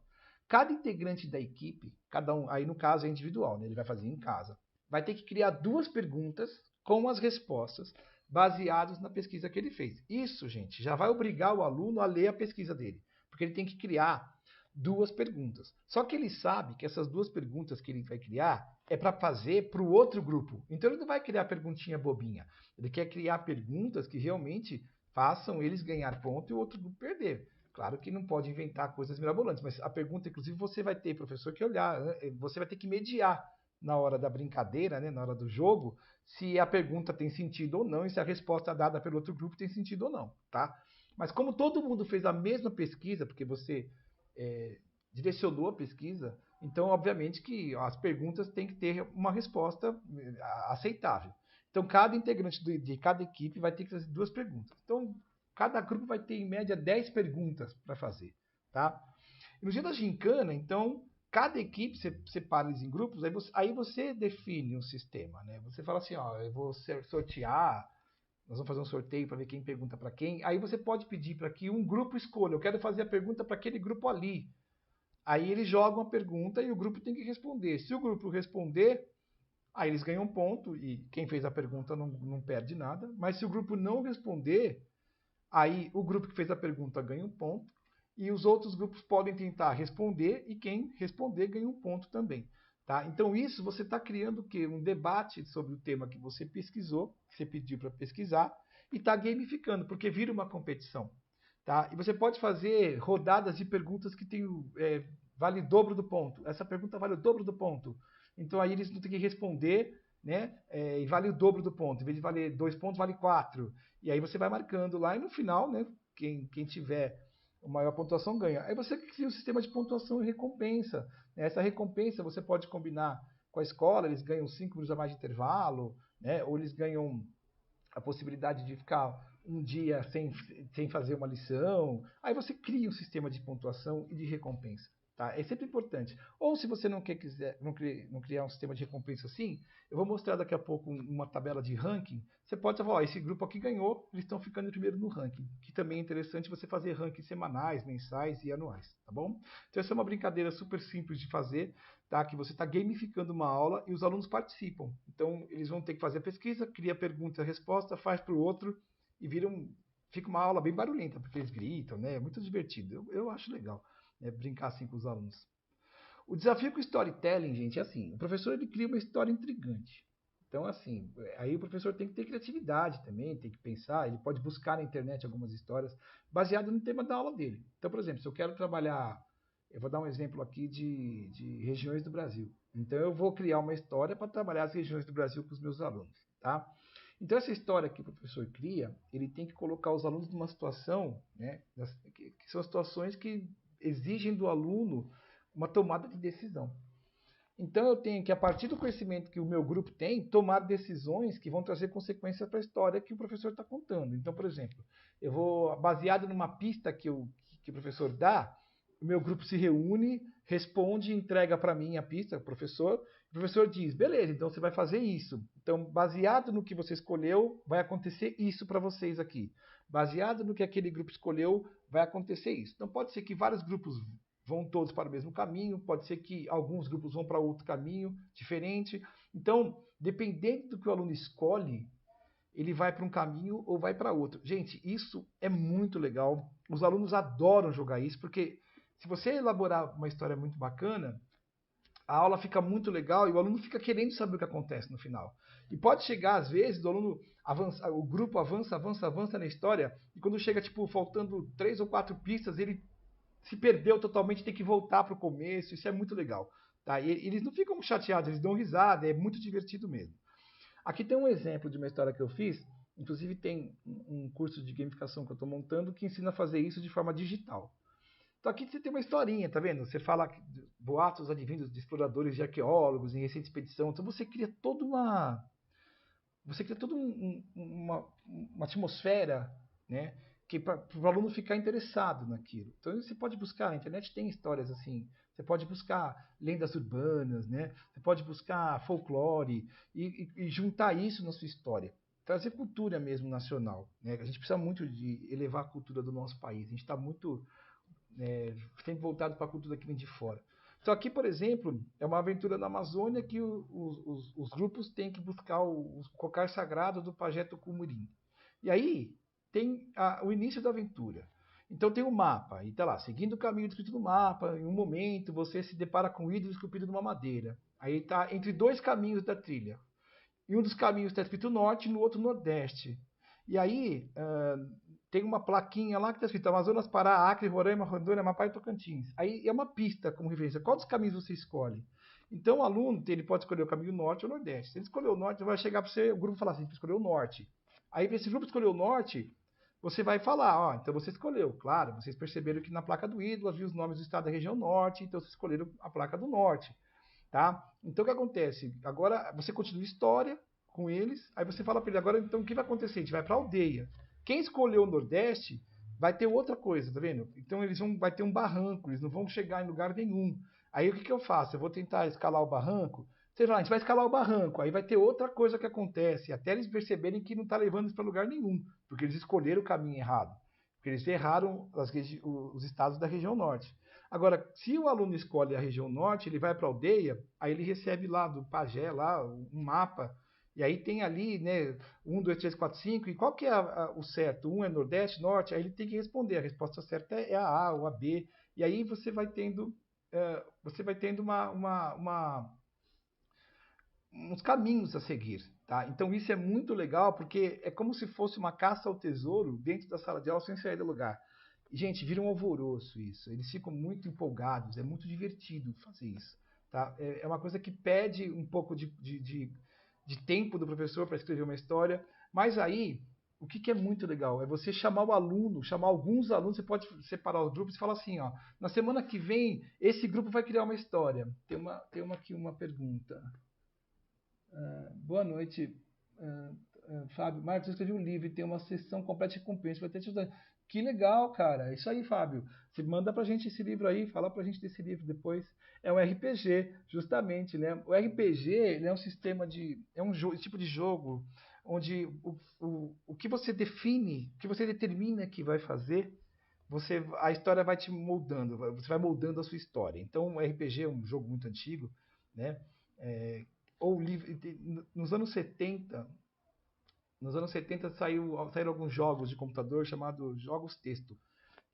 cada integrante da equipe, cada um, aí no caso é individual, né, ele vai fazer em casa, vai ter que criar duas perguntas com as respostas baseadas na pesquisa que ele fez. Isso, gente, já vai obrigar o aluno a ler a pesquisa dele, porque ele tem que criar duas perguntas. Só que ele sabe que essas duas perguntas que ele vai criar é para fazer para o outro grupo. Então ele não vai criar perguntinha bobinha. Ele quer criar perguntas que realmente façam eles ganhar ponto e o outro grupo perder. Claro que não pode inventar coisas mirabolantes, mas a pergunta, inclusive, você vai ter, professor, que olhar, você vai ter que mediar na hora da brincadeira, né, na hora do jogo, se a pergunta tem sentido ou não e se a resposta dada pelo outro grupo tem sentido ou não, tá? Mas como todo mundo fez a mesma pesquisa, porque você direcionou a pesquisa, Então, obviamente que as perguntas têm que ter uma resposta aceitável. Então, cada integrante de cada equipe vai ter que fazer 2 perguntas. Então, cada grupo vai ter, em média, 10 perguntas para fazer. Tá? E no dia da gincana, então, cada equipe, você separa eles em grupos, aí você define um sistema. Né? Você fala assim, ó, eu vou sortear, nós vamos fazer um sorteio para ver quem pergunta para quem. Aí você pode pedir para que um grupo escolha, eu quero fazer a pergunta para aquele grupo ali. Aí eles jogam a pergunta e o grupo tem que responder. Se o grupo responder, aí eles ganham um ponto e quem fez a pergunta não perde nada. Mas se o grupo não responder, aí o grupo que fez a pergunta ganha um ponto e os outros grupos podem tentar responder e quem responder ganha um ponto também. Tá? Então isso você está criando o quê? Um debate sobre o tema que você pesquisou, que você pediu para pesquisar, e está gamificando, porque vira uma competição. Tá? E você pode fazer rodadas de perguntas que tem, vale o dobro do ponto. Essa pergunta vale o dobro do ponto. Então aí eles não têm que responder, né? E vale o dobro do ponto. Em vez de valer 2 pontos, vale 4. E aí você vai marcando lá e no final, né? Quem tiver a maior pontuação ganha. Aí você cria um sistema de pontuação e recompensa. Essa recompensa você pode combinar com a escola, eles ganham 5 minutos a mais de intervalo, né? Ou eles ganham a possibilidade de ficar um dia sem fazer uma lição. Aí você cria um sistema de pontuação e de recompensa. Tá? É sempre importante. Ou se você não criar um sistema de recompensa assim, eu vou mostrar daqui a pouco uma tabela de ranking. Você pode falar, esse grupo aqui ganhou, eles estão ficando em primeiro no ranking. Que também é interessante você fazer rankings semanais, mensais e anuais, tá bom? Então essa é uma brincadeira super simples de fazer, tá? Que você está gamificando uma aula e os alunos participam. Então eles vão ter que fazer a pesquisa, cria a pergunta e a resposta, faz para o outro e fica uma aula bem barulhenta, porque eles gritam, né? É muito divertido. Eu acho legal, né? Brincar assim com os alunos. O desafio com o storytelling, gente, é assim: o professor ele cria uma história intrigante. Então, assim, aí o professor tem que ter criatividade também, tem que pensar. Ele pode buscar na internet algumas histórias baseadas no tema da aula dele. Então, por exemplo, se eu quero trabalhar, eu vou dar um exemplo aqui de regiões do Brasil. Então, eu vou criar uma história para trabalhar as regiões do Brasil com os meus alunos, tá? Então, essa história que o professor cria, ele tem que colocar os alunos numa situação, né, que são situações que exigem do aluno uma tomada de decisão. Então eu tenho que, a partir do conhecimento que o meu grupo tem, tomar decisões que vão trazer consequências para a história que o professor está contando. Então, por exemplo, eu vou, baseado numa pista que o professor dá, o meu grupo se reúne, responde, entrega para mim a pista, o professor diz, beleza, então você vai fazer isso. Então, baseado no que você escolheu, vai acontecer isso para vocês aqui. Baseado no que aquele grupo escolheu, vai acontecer isso. Então, pode ser que vários grupos vão todos para o mesmo caminho, pode ser que alguns grupos vão para outro caminho diferente. Então, dependendo do que o aluno escolhe, ele vai para um caminho ou vai para outro. Gente, isso é muito legal. Os alunos adoram jogar isso, porque se você elaborar uma história muito bacana, a aula fica muito legal e o aluno fica querendo saber o que acontece no final. E pode chegar, às vezes, o aluno avança, o grupo avança na história, e quando chega, tipo, faltando 3 ou 4 pistas, ele se perdeu totalmente, tem que voltar para o começo, isso é muito legal. Tá? E eles não ficam chateados, eles dão risada, é muito divertido mesmo. Aqui tem um exemplo de uma história que eu fiz, inclusive tem um curso de gamificação que eu estou montando que ensina a fazer isso de forma digital. Então aqui você tem uma historinha, tá vendo? Você fala boatos advindos de exploradores, de arqueólogos em recente expedição, então você cria toda uma atmosfera, né? Que para o aluno ficar interessado naquilo. Então você pode buscar, na internet tem histórias assim. Você pode buscar lendas urbanas, né? Você pode buscar folclore e juntar isso na sua história. Trazer cultura mesmo nacional. Né? A gente precisa muito de elevar a cultura do nosso país. A gente está muito sempre voltado para a cultura que vem de fora. Então aqui, por exemplo, é uma aventura na Amazônia que os grupos têm que buscar o cocar sagrado do pajé Tucumurim. E aí tem o início da aventura. Então tem um mapa, e está lá, seguindo o caminho descrito no mapa, em um momento você se depara com um ídolo esculpido numa madeira. Aí está entre 2 caminhos da trilha. E um dos caminhos está escrito norte e no outro nordeste. E aí tem uma plaquinha lá que está escrito Amazonas, Pará, Acre, Roraima, Rondônia, Amapá e Tocantins. Aí é uma pista como referência. Qual dos caminhos você escolhe? Então o aluno ele pode escolher o caminho norte ou nordeste. Se ele escolher o norte, vai chegar para você, o grupo falar assim, escolheu o norte. Aí esse grupo escolheu o norte, você vai falar, ó, então você escolheu, claro, vocês perceberam que na placa do ídolo havia os nomes do estado da região norte, então vocês escolheram a placa do norte, tá? Então o que acontece? Agora você continua história com eles, aí você fala para ele, agora então o que vai acontecer? A gente vai para a aldeia. Quem escolheu o Nordeste vai ter outra coisa, tá vendo? Então vai ter um barranco, eles não vão chegar em lugar nenhum. Aí o que eu faço? Eu vou tentar escalar o barranco. Você vai, a gente vai escalar o barranco, aí vai ter outra coisa que acontece, até eles perceberem que não está levando eles para lugar nenhum, porque eles escolheram o caminho errado, porque eles erraram os estados da região norte. Agora, se o aluno escolhe a região norte, ele vai para a aldeia, aí ele recebe lá do pajé lá um mapa, e aí tem ali, né, 1, 2, 3, 4, 5, e qual que é o certo? Um é Nordeste, Norte, aí ele tem que responder. A resposta certa é a ou a B, e aí você vai tendo uns caminhos a seguir, tá? Então isso é muito legal porque é como se fosse uma caça ao tesouro dentro da sala de aula sem sair do lugar. E, gente, vira um alvoroço isso. Eles ficam muito empolgados, é muito divertido fazer isso, tá? É uma coisa que pede um pouco de tempo do professor para escrever uma história, mas aí o que é muito legal é você chamar o aluno, chamar alguns alunos, você pode separar os grupos e falar assim, ó, na semana que vem esse grupo vai criar uma história. Tem aqui uma pergunta. Boa noite, Fábio. Marcos, eu escrevi um livro e tem uma sessão completa de recompensa. Vai ter te. Que legal, cara. É isso aí, Fábio. Você manda pra gente esse livro aí, fala pra gente desse livro depois. É um RPG, justamente, né? O RPG ele é um sistema de. É um tipo de jogo onde o que você define, o que você determina que vai fazer, a história vai te moldando, você vai moldando a sua história. Então, o RPG é um jogo muito antigo, né? É, ou nos anos 70, saíram alguns jogos de computador chamados jogos texto.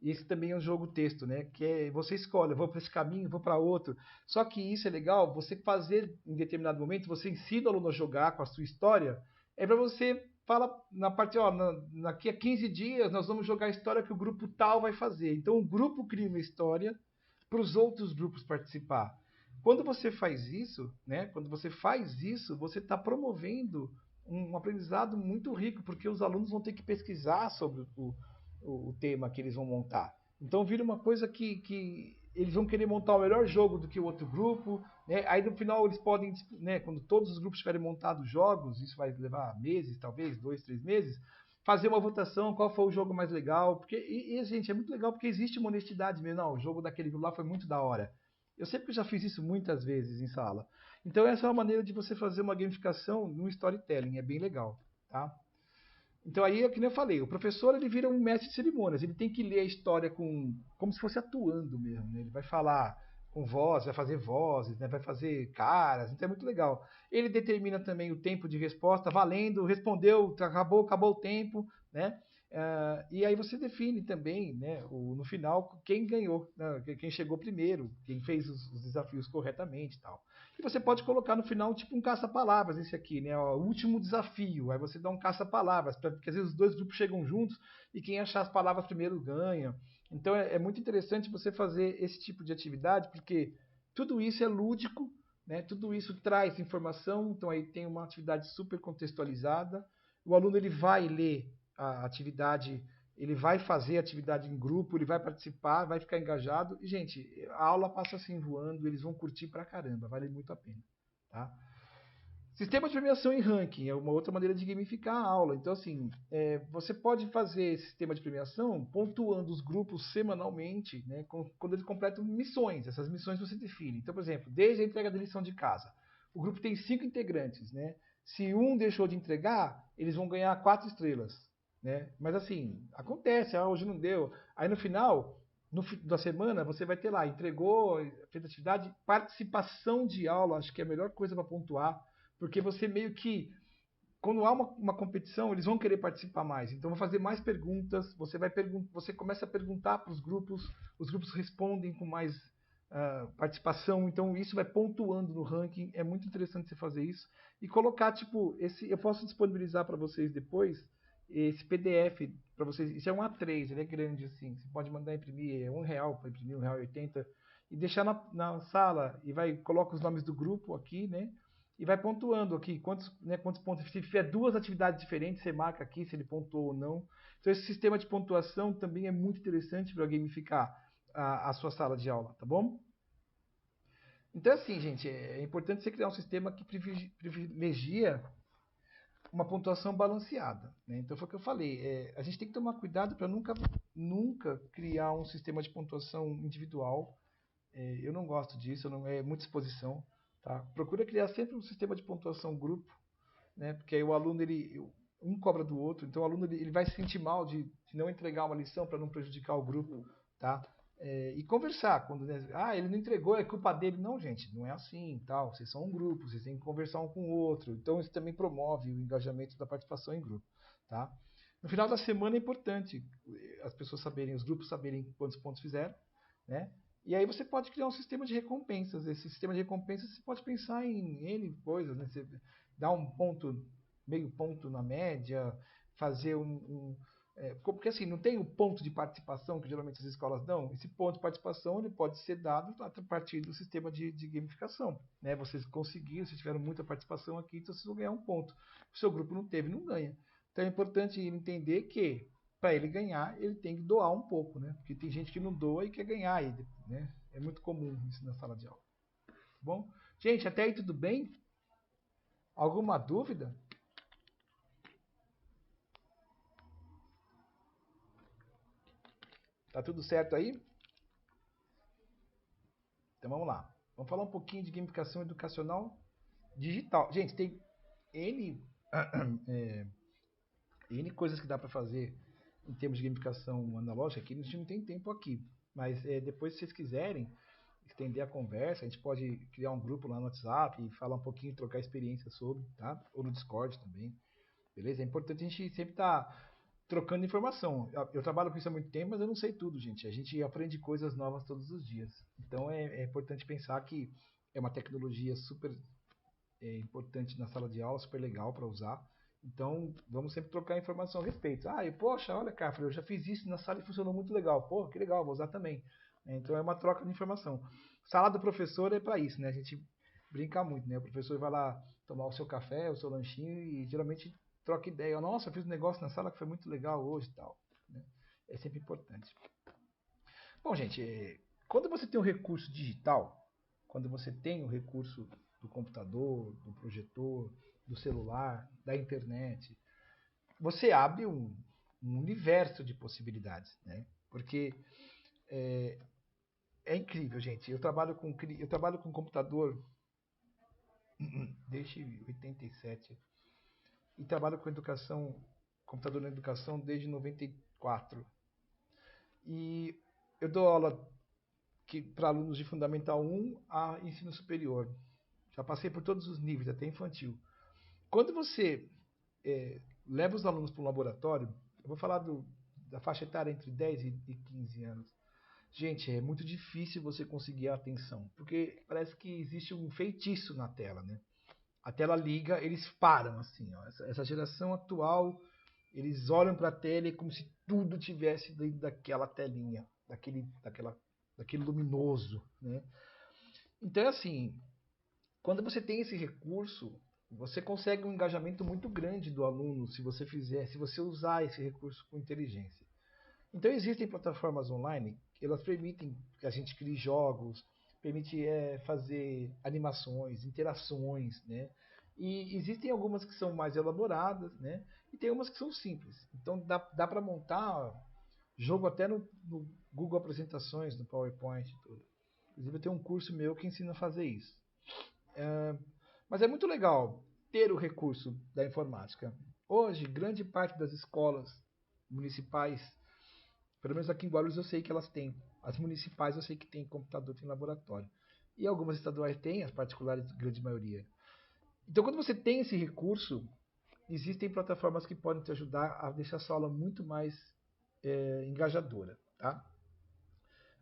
E esse também é um jogo texto, né? Que é você escolhe, vou para esse caminho, vou para outro. Só que isso é legal, você fazer em determinado momento, você ensina o aluno a jogar com a sua história, é para você fala na parte, ó, daqui a 15 dias nós vamos jogar a história que o grupo tal vai fazer. Então o grupo cria uma história para os outros grupos participar. Quando você faz isso, né? Quando você faz isso, você está promovendo um aprendizado muito rico, porque os alunos vão ter que pesquisar sobre o tema que eles vão montar. Então vira uma coisa que eles vão querer montar o melhor jogo do que o outro grupo, né? Aí no final eles podem, né, quando todos os grupos tiverem montado jogos, isso vai levar meses, talvez 2, 3 meses, fazer uma votação, qual foi o jogo mais legal, porque gente, é muito legal porque existe uma honestidade mesmo, não, o jogo daquele grupo lá foi muito da hora. Eu sempre já fiz isso muitas vezes em sala. Então essa é uma maneira de você fazer uma gamificação no storytelling, é bem legal, tá? Então aí, é que nem eu falei, o professor ele vira um mestre de cerimônias, ele tem que ler a história como se fosse atuando mesmo, né? Ele vai falar com voz, vai fazer vozes, né? Vai fazer caras, então é muito legal. Ele determina também o tempo de resposta, valendo, respondeu, acabou o tempo, né? E aí você define também, né, no final, quem ganhou, né, quem chegou primeiro, quem fez os desafios corretamente e tal. E você pode colocar no final tipo um caça-palavras, esse aqui, né? Ó, o último desafio. Aí você dá um caça-palavras, porque às vezes os dois grupos chegam juntos e quem achar as palavras primeiro ganha. Então é muito interessante você fazer esse tipo de atividade, porque tudo isso é lúdico, né? Tudo isso traz informação, então aí tem uma atividade super contextualizada. O aluno ele vai ler a atividade, ele vai fazer a atividade em grupo, ele vai participar, vai ficar engajado. E, gente, a aula passa assim voando, eles vão curtir pra caramba, vale muito a pena. Tá? Sistema de premiação e ranking é uma outra maneira de gamificar a aula. Então, assim, você pode fazer esse sistema de premiação pontuando os grupos semanalmente, né, quando eles completam missões. Essas missões você define. Então, por exemplo, desde a entrega da lição de casa, o grupo tem 5 integrantes. Né? Se um deixou de entregar, eles vão ganhar 4 estrelas. Né? Mas, assim, acontece, hoje não deu. Aí, no final da semana, você vai ter lá, entregou, fez atividade, participação de aula, acho que é a melhor coisa para pontuar. Porque você meio que, quando há uma competição, eles vão querer participar mais. Então, vão fazer mais perguntas. Você começa a perguntar para os grupos respondem com mais participação. Então, isso vai pontuando no ranking. É muito interessante você fazer isso. E colocar, tipo, eu posso disponibilizar para vocês depois esse PDF para vocês. Isso é um A3, ele é grande assim. Você pode mandar imprimir, é R$ 1 para imprimir, R$ 1,80. E deixar na sala. E coloca os nomes do grupo aqui, né? e vai pontuando aqui quantos pontos. Se tiver duas atividades diferentes, você marca aqui se ele pontuou ou não. Então esse sistema de pontuação também é muito interessante para gamificar a sua sala de aula, tá bom? Então assim, gente, é importante você criar um sistema que privilegia uma pontuação balanceada, né? Então foi o que eu falei, a gente tem que tomar cuidado para nunca criar um sistema de pontuação individual. Eu não gosto disso, não é muita exposição, tá? Procura criar sempre um sistema de pontuação grupo, né? Porque aí o aluno um cobra do outro, então o aluno ele vai se sentir mal de não entregar uma lição para não prejudicar o grupo, tá? E conversar quando, né? Ele não entregou, é culpa dele. Não, gente, não é assim, tal. Vocês são um grupo, vocês têm que conversar um com o outro. Então isso também promove o engajamento da participação em grupo, tá? No final da semana é importante as pessoas saberem, os grupos saberem quantos pontos fizeram, né? E aí você pode criar um sistema de recompensas. Esse sistema de recompensas você pode pensar em N coisas, né? Você dá um ponto, meio ponto na média, fazer porque assim, não tem o ponto de participação que geralmente as escolas dão. Esse ponto de participação ele pode ser dado a partir do sistema de gamificação, né? Vocês conseguiram, vocês tiveram muita participação aqui, então vocês vão ganhar um ponto. O seu grupo não teve, não ganha. Então é importante ele entender que para ele ganhar, ele tem que doar um pouco, né? Porque tem gente que não doa e quer ganhar, né? É muito comum isso na sala de aula. Tá bom? Gente, até aí tudo bem? Alguma dúvida? Tá tudo certo aí? Então vamos lá. Vamos falar um pouquinho de gamificação educacional digital. Gente, tem N, N coisas que dá para fazer em termos de gamificação analógica que a gente não tem tempo aqui. Mas depois, se vocês quiserem estender a conversa, a gente pode criar um grupo lá no WhatsApp e falar um pouquinho, trocar experiência sobre, tá? Ou no Discord também. Beleza? É importante a gente sempre estar trocando informação. Eu trabalho com isso há muito tempo, mas eu não sei tudo, gente. A gente aprende coisas novas todos os dias. Então é importante pensar que é uma tecnologia super importante na sala de aula, super legal para usar. Então vamos sempre trocar informação a respeito. Poxa, olha, cara, eu já fiz isso na sala e funcionou muito legal. Pô, que legal, vou usar também. Então é uma troca de informação. Sala do professor é para isso, né? A gente brinca muito, né? O professor vai lá tomar o seu café, o seu lanchinho e geralmente troca ideia. Nossa, eu fiz um negócio na sala que foi muito legal hoje e tal. Né? É sempre importante. Bom, gente, quando você tem um recurso digital, quando você tem o recurso do computador, do projetor, do celular, da internet, você abre um universo de possibilidades, né? Porque é incrível, gente. Eu trabalho com computador desde 87 e trabalho com educação, computador na educação desde 94. E eu dou aula para alunos de Fundamental 1 a ensino superior. Já passei por todos os níveis, até infantil. Quando você leva os alunos para um laboratório, eu vou falar da faixa etária entre 10 e 15 anos. Gente, é muito difícil você conseguir a atenção, porque parece que existe um feitiço na tela, né? A tela liga, eles param assim, ó. Essa geração atual, eles olham para a tela como se tudo tivesse dentro daquela telinha, daquele luminoso, né? Então é assim, quando você tem esse recurso, você consegue um engajamento muito grande do aluno se você usar esse recurso com inteligência. Então existem plataformas online que elas permitem que a gente crie jogos, permite fazer animações, interações, né? E existem algumas que são mais elaboradas, né? E tem umas que são simples. Então dá para montar jogo até no Google Apresentações, no PowerPoint e tudo. Inclusive eu tenho um curso meu que ensina a fazer isso. Mas é muito legal ter o recurso da informática. Hoje, grande parte das escolas municipais, pelo menos aqui em Guarulhos eu sei que elas têm. As municipais eu sei que tem computador, tem laboratório. E algumas estaduais têm, as particulares, grande maioria. Então, quando você tem esse recurso, existem plataformas que podem te ajudar a deixar a sua aula muito mais engajadora. Tá?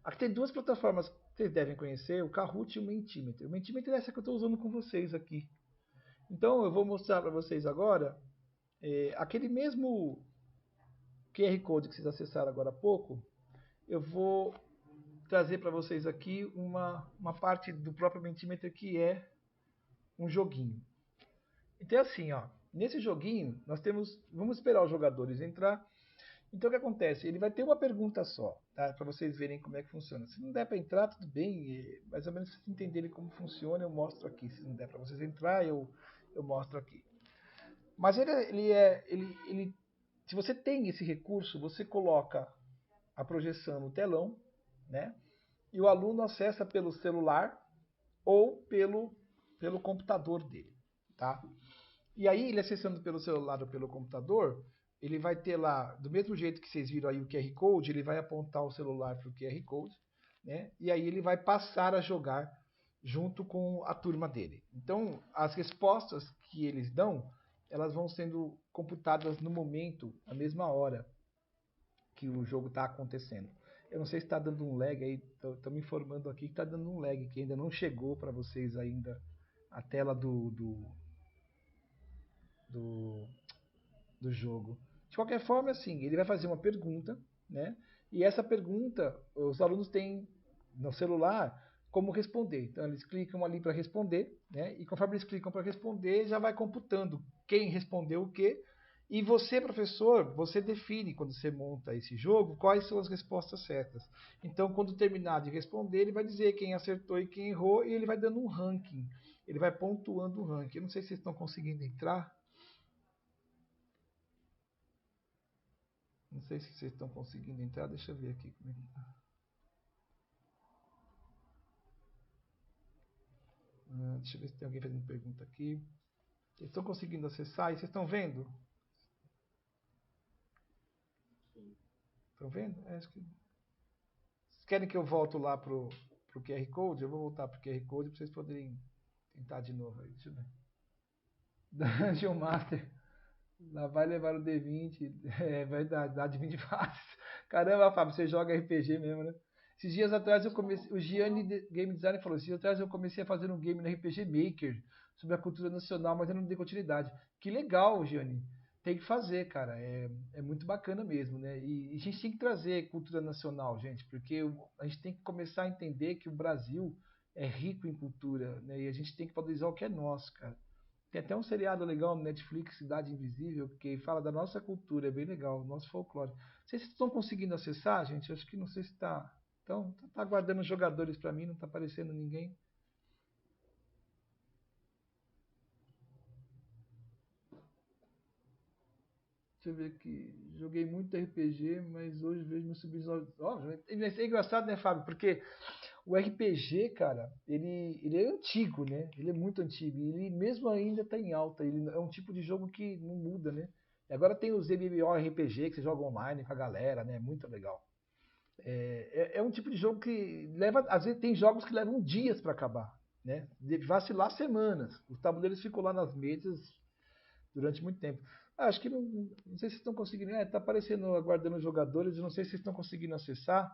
Aqui tem duas plataformas que vocês devem conhecer, o Kahoot e o Mentimeter. O Mentimeter é essa que eu estou usando com vocês aqui. Então, eu vou mostrar para vocês agora aquele mesmo QR Code que vocês acessaram agora há pouco. Eu vou trazer para vocês aqui uma parte do próprio Mentimeter que é um joguinho. Então é assim, ó, nesse joguinho nós temos, vamos esperar os jogadores entrar. Então o que acontece? Ele vai ter uma pergunta só, tá? Para vocês verem como é que funciona. Se não der para entrar, tudo bem, mais ou menos para vocês entenderem como funciona, eu mostro aqui. Se não der para vocês entrar, eu mostro aqui. Mas se você tem esse recurso, você coloca a projeção no telão, né? E o aluno acessa pelo celular ou pelo computador dele, tá? E aí, ele acessando pelo celular ou pelo computador, ele vai ter lá, do mesmo jeito que vocês viram aí o QR Code, ele vai apontar o celular para o QR Code, né? E aí ele vai passar a jogar junto com a turma dele. Então, as respostas que eles dão, elas vão sendo computadas no momento, na mesma hora que o jogo está acontecendo. Eu não sei se está dando um lag aí, estou me informando aqui que está dando um lag, que ainda não chegou para vocês ainda a tela do, do jogo. De qualquer forma, assim, ele vai fazer uma pergunta, né? E essa pergunta, os alunos têm no celular como responder. Então, eles clicam ali para responder, né? E conforme eles clicam para responder, já vai computando quem respondeu o quê. E você, professor, você define, quando você monta esse jogo, quais são as respostas certas. Então, quando terminar de responder, ele vai dizer quem acertou e quem errou, e ele vai dando um ranking. Ele vai pontuando o ranking. Eu não sei se vocês estão conseguindo entrar. Não sei se vocês estão conseguindo entrar. Deixa eu ver aqui como é que tá. Deixa eu ver se tem alguém fazendo pergunta aqui. Vocês estão conseguindo acessar? E vocês estão vendo? Estão vendo? Acho que... Vocês querem que eu volte lá pro QR Code? Eu vou voltar pro QR Code para vocês poderem tentar de novo aí. Deixa eu ver. Dungeon Master. Lá vai levar o D20. É verdade, dá de 20 faces. Caramba, Fábio, você joga RPG mesmo, né? Esses dias atrás eu comecei. O Gianni Game Designer falou: esses dias atrás eu comecei a fazer um game no RPG Maker sobre a cultura nacional, mas eu não dei continuidade. Que legal, Gianni. Tem que fazer, cara. É muito bacana mesmo, né? E a gente tem que trazer cultura nacional, gente, porque a gente tem que começar a entender que o Brasil é rico em cultura, né? E a gente tem que valorizar o que é nosso, cara. Tem até um seriado legal no Netflix, Cidade Invisível, que fala da nossa cultura, é bem legal, nosso folclore. Não sei se vocês estão conseguindo acessar, gente. Acho que não sei se está. Então, tá aguardando jogadores para mim, não está aparecendo ninguém. Deixa eu ver aqui. Joguei muito RPG, mas hoje vejo meus sobrinhos. Ó, é engraçado, né, Fábio? Porque o RPG, cara, ele é antigo, né? Ele é muito antigo. E ele mesmo ainda está em alta. Ele é um tipo de jogo que não muda, né? E agora tem os MMORPG que você joga online com a galera, né? Muito legal. É um tipo de jogo que leva. Às vezes tem jogos que levam dias para acabar, né? Vacilar semanas. Os tabuleiros ficam lá nas mesas durante muito tempo. Acho que não sei se estão conseguindo. Tá aparecendo aguardando os jogadores. Eu não sei se estão conseguindo acessar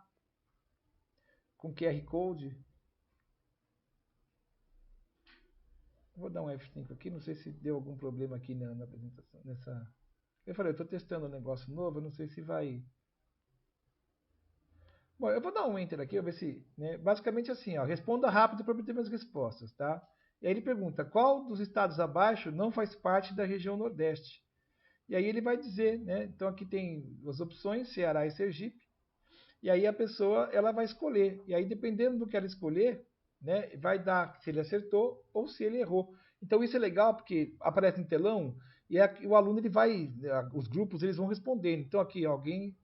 com QR Code. Vou dar um F5 aqui. Não sei se deu algum problema aqui na apresentação. Eu falei, eu estou testando um negócio novo. Eu não sei se vai. Bom, eu vou dar um enter aqui, eu ver se, né, basicamente assim, ó, responda rápido para obter minhas respostas, tá? E aí ele pergunta, qual dos estados abaixo não faz parte da região Nordeste? E aí ele vai dizer, né? Então aqui tem as opções, Ceará e Sergipe. E aí a pessoa, ela vai escolher. E aí dependendo do que ela escolher, né, vai dar se ele acertou ou se ele errou. Então isso é legal porque aparece no telão e o aluno ele vai, os grupos eles vão respondendo. Então aqui alguém,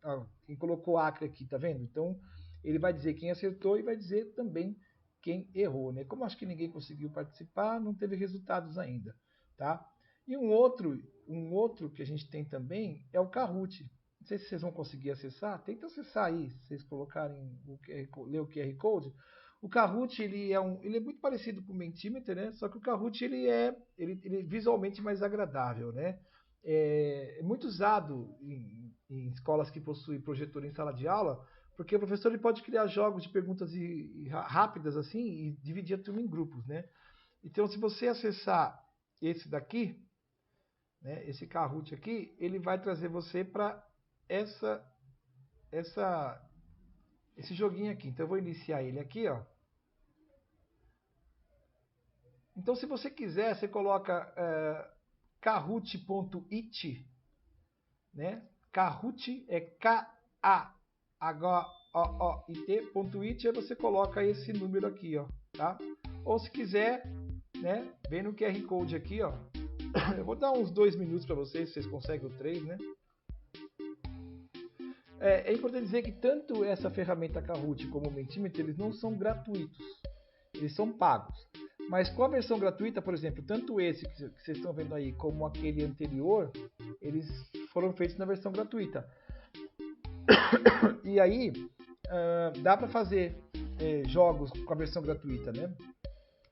quem colocou Acre aqui, tá vendo? Então ele vai dizer quem acertou e vai dizer também quem errou, né? Como acho que ninguém conseguiu participar, não teve resultados ainda, tá? E um outro que a gente tem também é o Kahoot. Não sei se vocês vão conseguir acessar. Tenta acessar aí, se vocês colocarem ler o QR Code. O Kahoot ele é muito parecido com o Mentimeter, né? Só que o Kahoot ele é visualmente mais agradável, né? É muito usado em escolas que possuem projetor em sala de aula, porque o professor ele pode criar jogos de perguntas rápidas assim e dividir a turma em grupos, né? Então, se você acessar esse daqui, né, esse Kahoot aqui, ele vai trazer você para essa, essa, esse joguinho aqui. Então eu vou iniciar ele aqui, ó. Então, se você quiser, você coloca kahoot.it, né? Kahoot é K-A-H-O-O-I-T.it, aí você coloca esse número aqui, ó, tá? Ou se quiser, né? Vem no QR Code aqui, ó. Eu vou dar uns 2 minutos para vocês, se vocês conseguem o 3, né? É importante dizer que tanto essa ferramenta Kahoot como o Mentimeter, eles não são gratuitos, eles são pagos. Mas com a versão gratuita, por exemplo, tanto esse que vocês estão vendo aí como aquele anterior, eles foram feitos na versão gratuita. E aí dá para fazer jogos com a versão gratuita, né?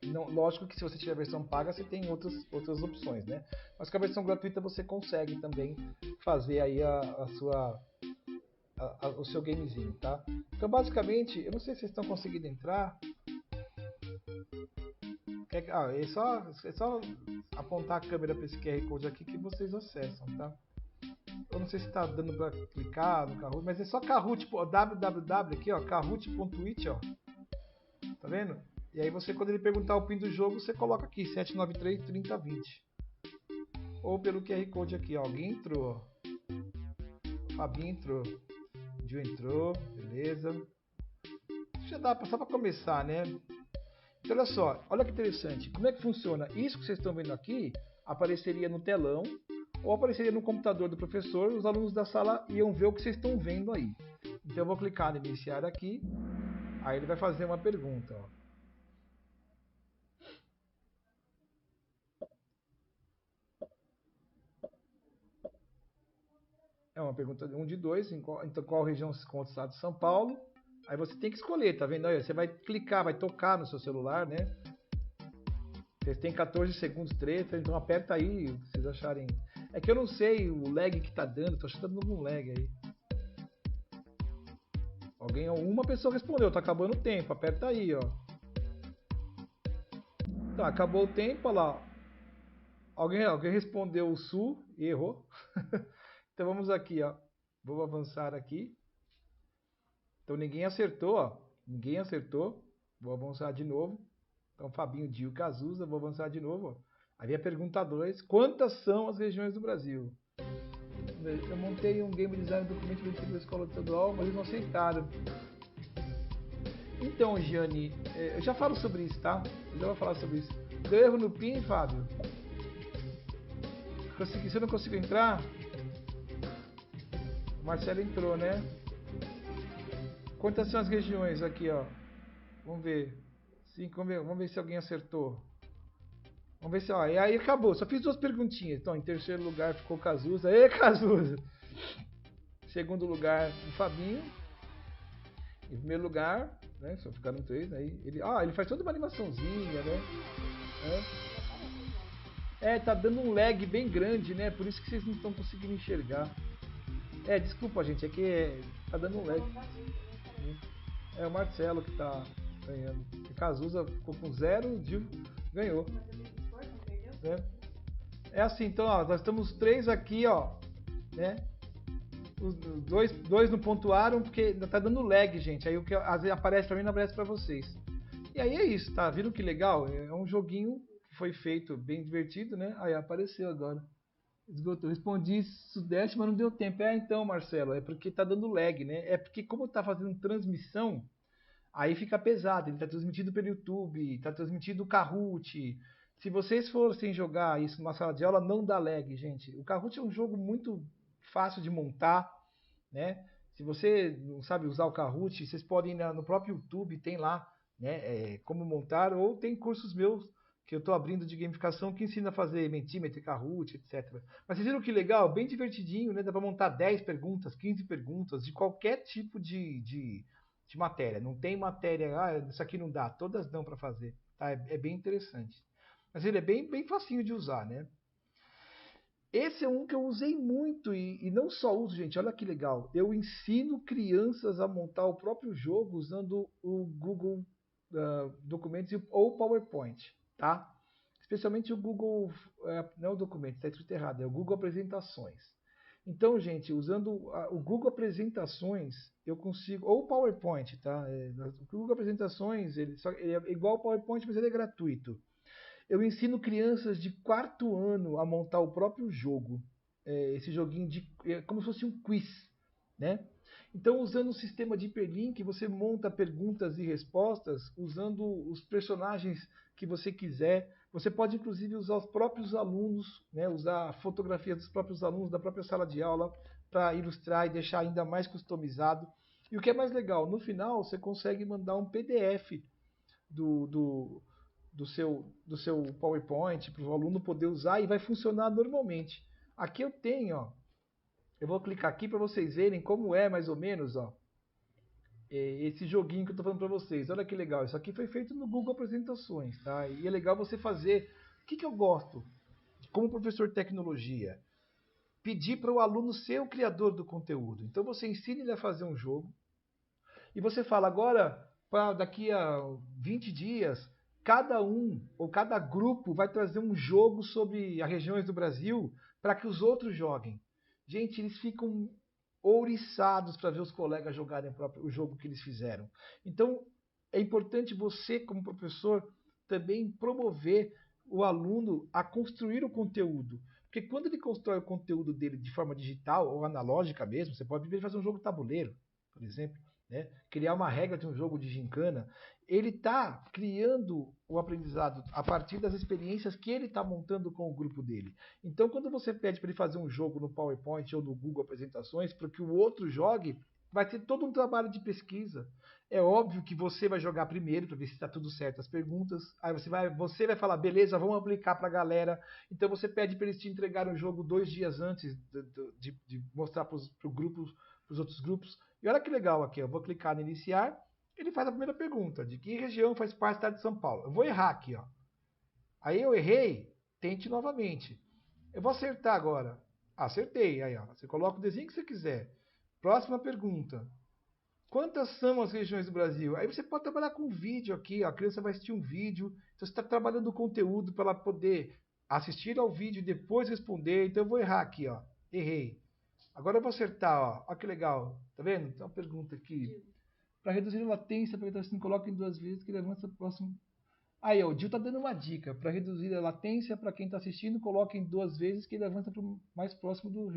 Não, lógico que se você tiver a versão paga, você tem outras opções, né? Mas com a versão gratuita você consegue também fazer aí o seu gamezinho, tá? Então, basicamente, eu não sei se vocês estão conseguindo entrar. É só apontar a câmera para esse QR Code aqui que vocês acessam, tá? Eu não sei se está dando para clicar no Kahoot, mas é só Kahoot, www aqui, ó, kahoot.it, ó. Tá vendo? E aí você, quando ele perguntar o PIN do jogo, você coloca aqui, 793-3020. Ou pelo QR Code aqui, ó. Alguém entrou, ó. Fabinho entrou. Gil entrou, beleza. Já dá só para começar, né? Então, olha só, olha que interessante. Como é que funciona? Isso que vocês estão vendo aqui apareceria no telão ou apareceria no computador do professor. Os alunos da sala iam ver o que vocês estão vendo aí. Então, eu vou clicar no iniciar aqui. Aí ele vai fazer uma pergunta, ó. É uma pergunta de 1 de 2, em qual região se encontra o estado de São Paulo. Aí você tem que escolher, tá vendo aí? Você vai clicar, vai tocar no seu celular, né? Vocês têm 14 segundos, 13, então aperta aí o que vocês acharem. É que eu não sei o lag que tá dando, tô achando que tá dando um lag aí. Uma pessoa respondeu, tá acabando o tempo, aperta aí, ó. Tá, acabou o tempo, olha lá. Alguém respondeu o sul e errou. Então vamos aqui, ó. Vou avançar aqui. Então ninguém acertou, ó. Ninguém acertou. Vou avançar de novo. Então Fabinho, Dio, Cazuza, vou avançar de novo, ó. Aí a pergunta 2, quantas são as regiões do Brasil? Eu montei um game design documento do da escola estadual, mas eles não aceitaram. Então, Gianni, eu já falo sobre isso, tá? Eu já vou falar sobre isso. Deu erro no PIN, Fábio? Você não conseguiu entrar? O Marcelo entrou, né? Quantas são as regiões aqui, ó? Vamos ver. 5, vamos ver se alguém acertou. Vamos ver se, ó, e aí acabou. Só fiz 2 perguntinhas. Então, em terceiro lugar ficou Cazuza. Ê, Cazuza! Segundo lugar, o Fabinho. Em primeiro lugar, né? Só ficaram 3 aí. Ele faz toda uma animaçãozinha, né? Tá dando um lag bem grande, né? Por isso que vocês não estão conseguindo enxergar. Desculpa, gente, é que tá dando um lag. É o Marcelo que tá ganhando. O Cazuza ficou com 0, o Gil ganhou. É assim, então, ó, nós estamos 3 aqui, ó, né? Os dois não pontuaram porque tá dando lag, gente. Aí o que às vezes aparece pra mim não aparece pra vocês. E aí é isso, tá? Viram que legal? É um joguinho que foi feito bem divertido, né? Aí apareceu agora. Esgotou. Respondi Sudeste, mas não deu tempo. Então, Marcelo, é porque tá dando lag, né? É porque como tá fazendo transmissão, aí fica pesado. Ele tá transmitido pelo YouTube, tá transmitido o Kahoot. Se vocês fossem jogar isso numa sala de aula, não dá lag, gente. O Kahoot é um jogo muito fácil de montar, né? Se você não sabe usar o Kahoot, vocês podem ir no próprio YouTube, tem lá, né, como montar, ou tem cursos meus que eu estou abrindo de gamificação que ensina a fazer Mentimeter, Kahoot, etc. Mas vocês viram que legal? Bem divertidinho, né? Dá para montar 10 perguntas, 15 perguntas de qualquer tipo de matéria. Não tem matéria, isso aqui não dá, todas dão para fazer. Tá? É bem interessante. Mas ele é bem facinho de usar, né? Esse é um que eu usei muito e não só uso, gente, olha que legal. Eu ensino crianças a montar o próprio jogo usando o Google Documentos ou o PowerPoint, tá? Especialmente o Google, não é o Documentos, está escrito errado, é o Google Apresentações. Então, gente, usando o Google Apresentações, eu consigo, ou o PowerPoint, tá? O Google Apresentações, ele é igual ao PowerPoint, mas ele é gratuito. Eu ensino crianças de 4º ano a montar o próprio jogo. Esse joguinho como se fosse um quiz, né? Então, usando o sistema de hiperlink, você monta perguntas e respostas usando os personagens que você quiser. Você pode, inclusive, usar os próprios alunos, né? Usar fotografias dos próprios alunos da própria sala de aula para ilustrar e deixar ainda mais customizado. E o que é mais legal, no final você consegue mandar um PDF do, do, do seu PowerPoint para o aluno poder usar e vai funcionar normalmente. Aqui eu tenho, ó, eu vou clicar aqui para vocês verem como é mais ou menos, ó, esse joguinho que eu estou falando para vocês. Olha que legal, isso aqui foi feito no Google Apresentações, tá? E é legal você fazer. O que eu gosto, como professor de tecnologia? Pedir para o aluno ser o criador do conteúdo. Então você ensina ele a fazer um jogo e você fala agora, daqui a 20 dias, cada um ou cada grupo vai trazer um jogo sobre as regiões do Brasil para que os outros joguem. Gente, eles ficam ouriçados para ver os colegas jogarem o jogo que eles fizeram. Então, é importante você, como professor, também promover o aluno a construir o conteúdo. Porque quando ele constrói o conteúdo dele de forma digital ou analógica mesmo, você pode fazer um jogo tabuleiro, por exemplo, né? Criar uma regra de um jogo de gincana, ele está criando o aprendizado a partir das experiências que ele está montando com o grupo dele. Então, quando você pede para ele fazer um jogo no PowerPoint ou no Google Apresentações para que o outro jogue, vai ter todo um trabalho de pesquisa. É óbvio que você vai jogar primeiro para ver se está tudo certo as perguntas. Aí você vai falar, beleza, vamos aplicar para a galera. Então você pede para eles te entregarem o jogo 2 dias antes de mostrar para o grupo, para os outros grupos. E olha que legal aqui, eu vou clicar no iniciar, ele faz a primeira pergunta, de que região faz parte do estado de São Paulo? Eu vou errar aqui, ó. Aí eu errei, tente novamente. Eu vou acertar agora. Acertei, aí ó, você coloca o desenho que você quiser. Próxima pergunta. Quantas são as regiões do Brasil? Aí você pode trabalhar com vídeo aqui, ó. A criança vai assistir um vídeo, então você está trabalhando o conteúdo para ela poder assistir ao vídeo e depois responder. Então eu vou errar aqui, ó. Errei. Agora eu vou acertar, ó. Olha que legal. Tá vendo? Tem uma pergunta aqui. Para reduzir a latência, para que coloque em 2 vezes que ele avança para o próximo. Aí, ó, o Gil tá dando uma dica. Para reduzir a latência, para quem está assistindo, coloque em 2 vezes que ele avança para o mais próximo do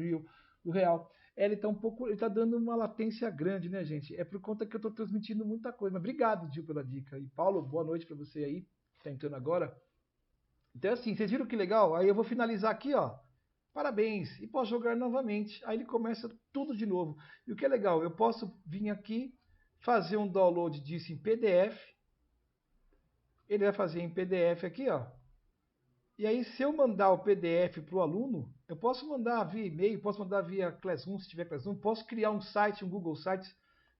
real. Ele tá ele tá dando uma latência grande, né, gente? É por conta que eu estou transmitindo muita coisa. Mas obrigado, Gil, pela dica. E Paulo, boa noite para você aí, que tá entrando agora. Então, assim, vocês viram que legal? Aí eu vou finalizar aqui, ó. Parabéns! E posso jogar novamente. Aí ele começa tudo de novo. E o que é legal, eu posso vir aqui, fazer um download disso em PDF. Ele vai fazer em PDF aqui, ó. E aí, se eu mandar o PDF para o aluno, eu posso mandar via e-mail, posso mandar via Classroom, se tiver Classroom, posso criar um site, um Google Sites.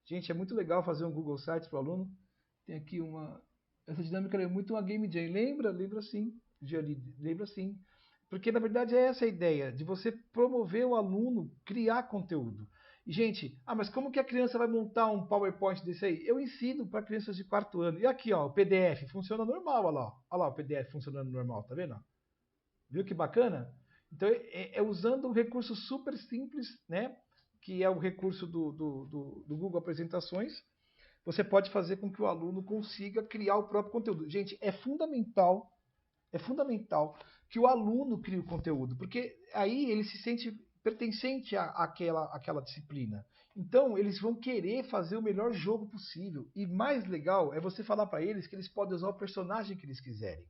Gente, é muito legal fazer um Google Sites para o aluno. Tem aqui uma... Essa dinâmica é muito uma Game Jam. Lembra? Lembra sim. Lembra sim. Porque, na verdade, é essa a ideia, de você promover o aluno criar conteúdo. E, gente, mas como que a criança vai montar um PowerPoint desse aí? Eu ensino para crianças de 4º ano. E aqui, ó, o PDF funciona normal, olha lá. Olha lá o PDF funcionando normal, tá vendo? Viu que bacana? Então, é usando um recurso super simples, né? Que é o recurso do Google Apresentações. Você pode fazer com que o aluno consiga criar o próprio conteúdo. Gente, é fundamental que o aluno crie o conteúdo, porque aí ele se sente pertencente àquela disciplina. Então, eles vão querer fazer o melhor jogo possível. E mais legal é você falar para eles que eles podem usar o personagem que eles quiserem.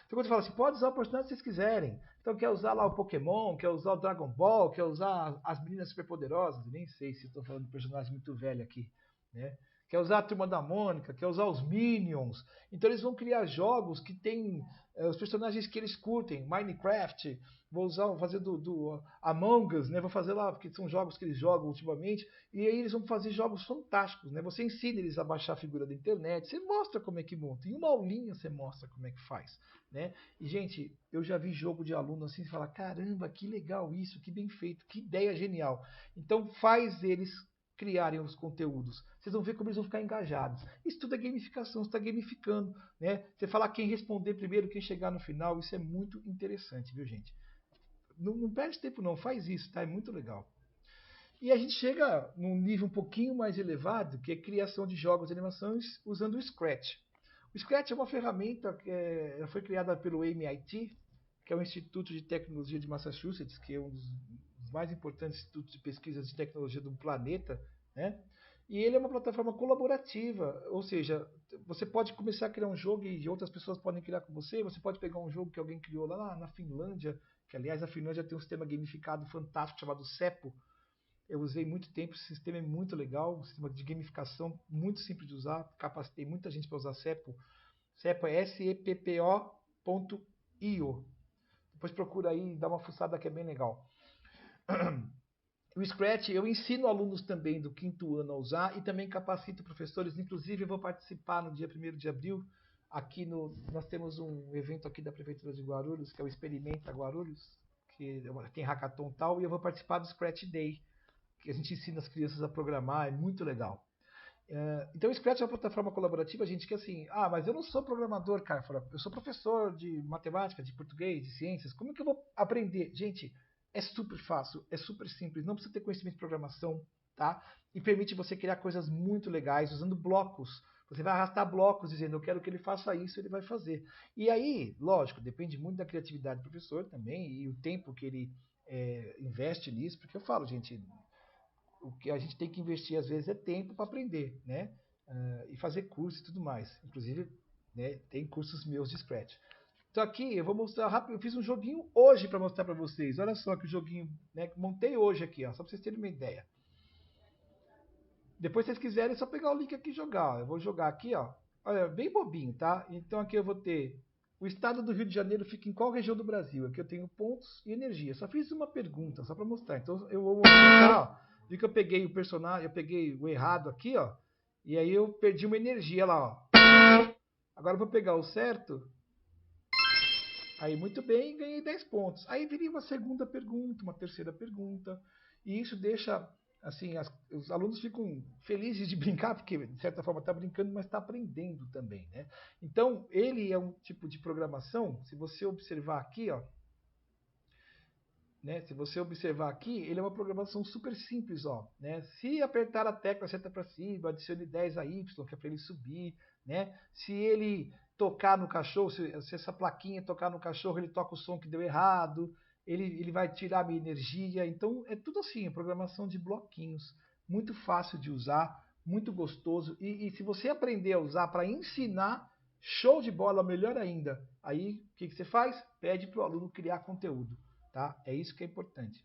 Então, quando você fala assim, pode usar o personagem que vocês quiserem. Então, quer usar lá o Pokémon, quer usar o Dragon Ball, quer usar as meninas superpoderosas. Nem sei se estou falando de personagem muito velho aqui, né? Quer usar a Turma da Mônica, quer usar os Minions. Então eles vão criar jogos que tem os personagens que eles curtem. Minecraft, vou fazer do Among Us, né? Vou fazer lá, porque são jogos que eles jogam ultimamente. E aí eles vão fazer jogos fantásticos, né? Você ensina eles a baixar a figura da internet, você mostra como é que monta. Em uma aulinha você mostra como é que faz, né? E, gente, eu já vi jogo de aluno assim, falar, caramba, que legal isso, que bem feito, que ideia genial. Então faz eles criarem os conteúdos. Vocês vão ver como eles vão ficar engajados. Isso tudo é gamificação, você está gamificando, né? Você falar quem responder primeiro, quem chegar no final, isso é muito interessante, viu, gente? Não perde tempo não, faz isso, tá? É muito legal. E a gente chega num nível um pouquinho mais elevado, que é criação de jogos e animações usando o Scratch. O Scratch é uma ferramenta que foi criada pelo MIT, que é o Instituto de Tecnologia de Massachusetts, que é um dos mais importantes institutos de pesquisa de tecnologia do planeta, né? E ele é uma plataforma colaborativa, ou seja, você pode começar a criar um jogo e outras pessoas podem criar com você, você pode pegar um jogo que alguém criou lá na Finlândia, que aliás a Finlândia tem um sistema gamificado fantástico chamado Seppo. Eu usei muito tempo, esse sistema é muito legal, um sistema de gamificação muito simples de usar, capacitei muita gente para usar Seppo. Seppo é seppo.io. Depois procura aí e dá uma fuçada que é bem legal. O Scratch eu ensino alunos também do quinto ano a usar e também capacito professores. Inclusive eu vou participar no dia 1º de abril. Nós temos um evento aqui da Prefeitura de Guarulhos, que é o Experimenta Guarulhos, que tem hackathon e tal, e eu vou participar do Scratch Day, que a gente ensina as crianças a programar, é muito legal. Então o Scratch é uma plataforma colaborativa, gente, que assim, mas eu não sou programador, cara, eu sou professor de matemática, de português, de ciências, como que eu vou aprender? Gente, é super fácil, é super simples, não precisa ter conhecimento de programação, tá? E permite você criar coisas muito legais usando blocos. Você vai arrastar blocos dizendo, eu quero que ele faça isso, ele vai fazer. E aí, lógico, depende muito da criatividade do professor também e o tempo que ele investe nisso, porque eu falo, gente, o que a gente tem que investir às vezes é tempo para aprender, né? E fazer curso e tudo mais. Inclusive, né, tem cursos meus de Scratch. Então aqui eu vou mostrar rápido. Eu fiz um joguinho hoje para mostrar para vocês. Olha só que joguinho, né, que montei hoje aqui, ó, só para vocês terem uma ideia. Depois, se vocês quiserem, é só pegar o link aqui e jogar. Ó. Eu vou jogar aqui, ó. Olha, bem bobinho, tá? Então aqui eu vou ter o estado do Rio de Janeiro fica em qual região do Brasil? Aqui eu tenho pontos e energia. Só fiz uma pergunta, só para mostrar. Então eu vou mostrar, ó. Vi que eu peguei o personagem, eu peguei o errado aqui, ó. E aí eu perdi uma energia lá, ó. Agora eu vou pegar o certo. Aí muito bem, ganhei 10 pontos. Aí viria uma segunda pergunta, uma terceira pergunta. E isso deixa, assim, os alunos ficam felizes de brincar, porque de certa forma está brincando, mas está aprendendo também, né? Então, ele é um tipo de programação, se você observar aqui, ó, né? Se você observar aqui, ele é uma programação super simples, ó, né? Se apertar a tecla seta para cima, adicione 10 a Y, que é para ele subir, né? Se ele tocar no cachorro, se essa plaquinha tocar no cachorro, ele toca o som que deu errado, ele vai tirar a minha energia. Então é tudo assim, é programação de bloquinhos, muito fácil de usar, muito gostoso. E se você aprender a usar para ensinar, show de bola, melhor ainda. Aí o que você faz? Pede para o aluno criar conteúdo. Tá? É isso que é importante.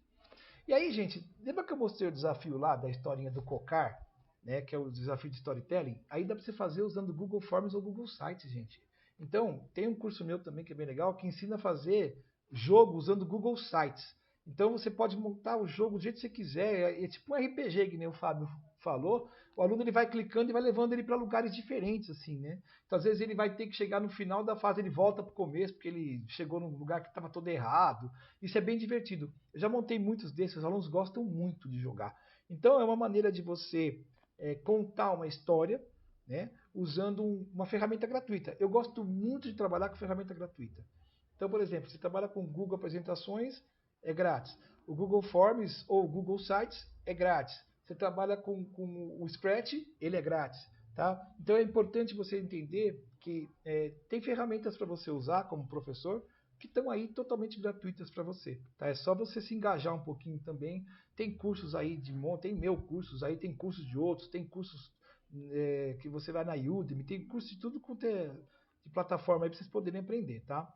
E aí, gente, lembra que eu mostrei o desafio lá da historinha do Cocar, né, que é o desafio de storytelling? Aí dá para você fazer usando Google Forms ou Google Sites, gente. Então, tem um curso meu também que é bem legal, que ensina a fazer jogo usando Google Sites. Então você pode montar o jogo do jeito que você quiser, é tipo um RPG, que nem o Fábio falou. O aluno ele vai clicando e vai levando ele para lugares diferentes, assim, né? Então, às vezes ele vai ter que chegar no final da fase, ele volta para o começo, porque ele chegou num lugar que estava todo errado. Isso é bem divertido. Eu já montei muitos desses, os alunos gostam muito de jogar. Então, é uma maneira de você contar uma história, né, usando uma ferramenta gratuita. Eu gosto muito de trabalhar com ferramenta gratuita. Então, por exemplo, você trabalha com Google Apresentações, é grátis. O Google Forms ou Google Sites é grátis. Você trabalha com o Scratch, ele é grátis. Tá? Então é importante você entender que tem ferramentas para você usar como professor que estão aí totalmente gratuitas para você. Tá? É só você se engajar um pouquinho também. Tem cursos aí de monte, tem meu cursos aí, tem cursos de outros, tem cursos que você vai na Udemy, tem curso de tudo quanto é de plataforma aí para vocês poderem aprender, tá?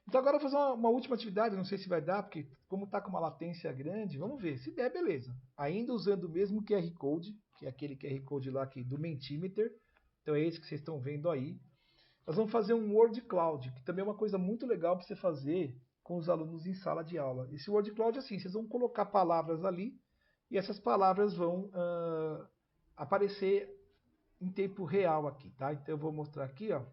Então agora eu vou fazer uma última atividade, não sei se vai dar, porque como está com uma latência grande, vamos ver. Se der, beleza. Ainda usando o mesmo QR Code, que é aquele QR Code lá aqui do Mentimeter. Então é esse que vocês estão vendo aí. Nós vamos fazer um Word Cloud, que também é uma coisa muito legal para você fazer com os alunos em sala de aula. Esse Word Cloud é assim, vocês vão colocar palavras ali e essas palavras vão aparecer em tempo real aqui, tá? Então eu vou mostrar aqui, ó.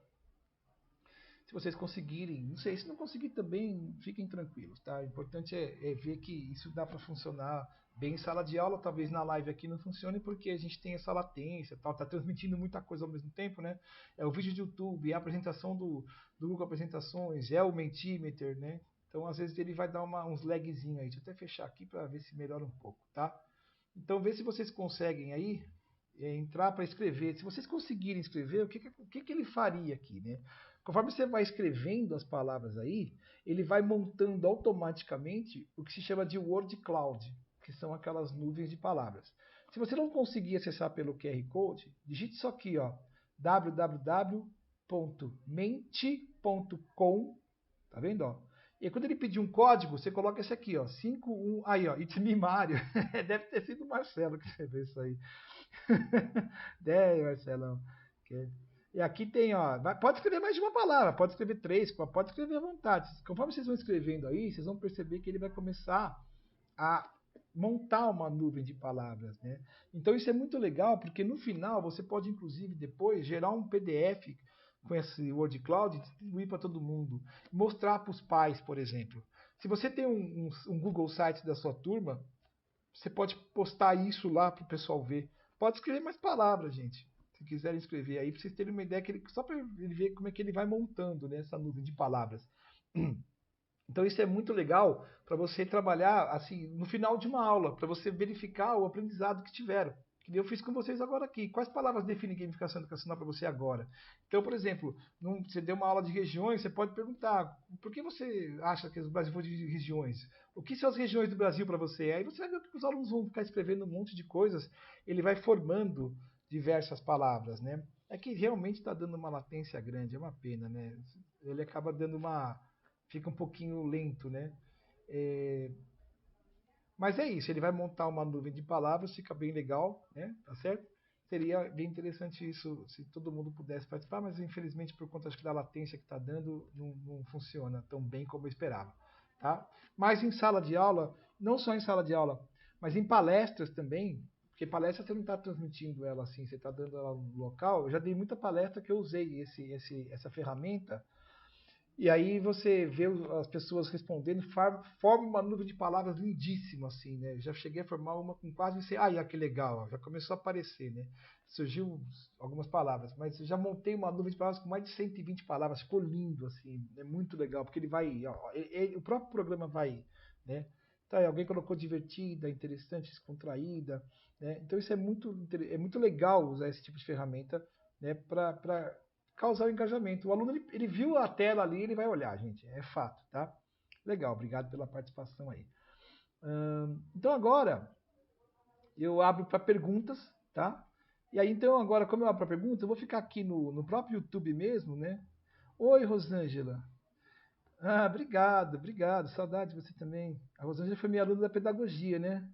Se vocês conseguirem, não sei, se não conseguir também, fiquem tranquilos, tá? O importante é ver que isso dá para funcionar bem em sala de aula, talvez na live aqui não funcione porque a gente tem essa latência, tal, tá transmitindo muita coisa ao mesmo tempo, né? É o vídeo de YouTube, é a apresentação do Google Apresentações, é o Mentimeter, né? Então às vezes ele vai dar uns lagzinho aí. Deixa eu até fechar aqui para ver se melhora um pouco, tá? Então vê se vocês conseguem aí. entrar para escrever, se vocês conseguirem escrever, o que ele faria aqui, né? Conforme você vai escrevendo as palavras aí, ele vai montando automaticamente o que se chama de word cloud, que são aquelas nuvens de palavras. Se você não conseguir acessar pelo QR Code, digite isso aqui, ó, www.mente.com, tá vendo, ó? E quando ele pedir um código, você coloca esse aqui, ó, 51, aí, ó, It's me, Mário. Deve ter sido o Marcelo que escreveu isso aí. Marcelão. E aqui tem, ó, pode escrever mais de uma palavra, pode escrever três, pode escrever à vontade. Conforme vocês vão escrevendo aí, vocês vão perceber que ele vai começar a montar uma nuvem de palavras, né? Então isso é muito legal, porque no final você pode, inclusive, depois gerar um PDF com esse Word Cloud e distribuir para todo mundo. Mostrar para os pais, por exemplo. Se você tem um Google Sites da sua turma, você pode postar isso lá para o pessoal ver. Pode escrever mais palavras, gente. Se quiserem escrever aí, para vocês terem uma ideia, só para ele ver como é que ele vai montando, né, essa nuvem de palavras. Então isso é muito legal para você trabalhar assim no final de uma aula, para você verificar o aprendizado que tiveram. Que eu fiz com vocês agora aqui. Quais palavras definem gamificação educacional para você agora? Então, por exemplo, você deu uma aula de regiões, você pode perguntar por que você acha que o Brasil foi de regiões? O que são as regiões do Brasil para você? Aí você vai ver que os alunos vão ficar escrevendo um monte de coisas, ele vai formando diversas palavras, né? É que realmente está dando uma latência grande, é uma pena, né? Ele acaba dando uma fica um pouquinho lento, né? É, mas é isso, ele vai montar uma nuvem de palavras, fica bem legal, né? Tá certo? Seria bem interessante isso se todo mundo pudesse participar, mas infelizmente por conta acho que da latência que está dando, não funciona tão bem como eu esperava, tá? Mas em sala de aula, não só em sala de aula, mas em palestras também, porque palestra você não está transmitindo ela assim, você está dando ela no local. Eu já dei muita palestra que eu usei essa ferramenta e aí você vê as pessoas respondendo, forma uma nuvem de palavras lindíssima, assim, né? Já cheguei a formar uma com quase... Ah, que legal, já começou a aparecer, né? Surgiu algumas palavras, mas já montei uma nuvem de palavras com mais de 120 palavras, ficou lindo, assim, é muito legal, porque ele vai... Ó, o próprio programa vai, né? Tá, alguém colocou divertida, interessante, descontraída, né? Então isso é muito legal usar esse tipo de ferramenta, né? Para causar o engajamento. O aluno ele viu a tela ali, ele vai olhar, gente. É fato, tá? Legal, obrigado pela participação aí. Então agora eu abro para perguntas, tá? E aí então agora, como eu abro para perguntas, eu vou ficar aqui no próprio YouTube mesmo, né? Oi, Rosângela. Ah, obrigado, obrigado. Saudade de você também. A Rosângela foi minha aluna da pedagogia, né?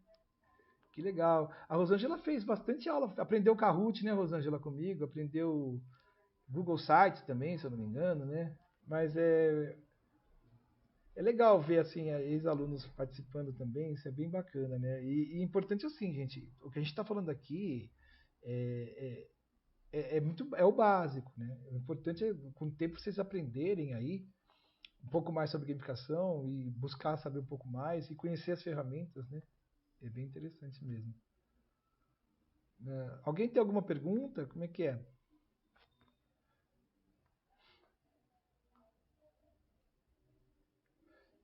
Que legal. A Rosângela fez bastante aula, aprendeu Kahoot, né, Rosângela, comigo, aprendeu Google Sites também, se eu não me engano, né? Mas é legal ver assim ex-alunos participando também, isso é bem bacana, né? E importante assim, gente, o que a gente está falando aqui é, é o básico, né? O importante é com o tempo vocês aprenderem aí um pouco mais sobre gamificação e buscar saber um pouco mais e conhecer as ferramentas, né? É bem interessante mesmo. Alguém tem alguma pergunta? Como é que é?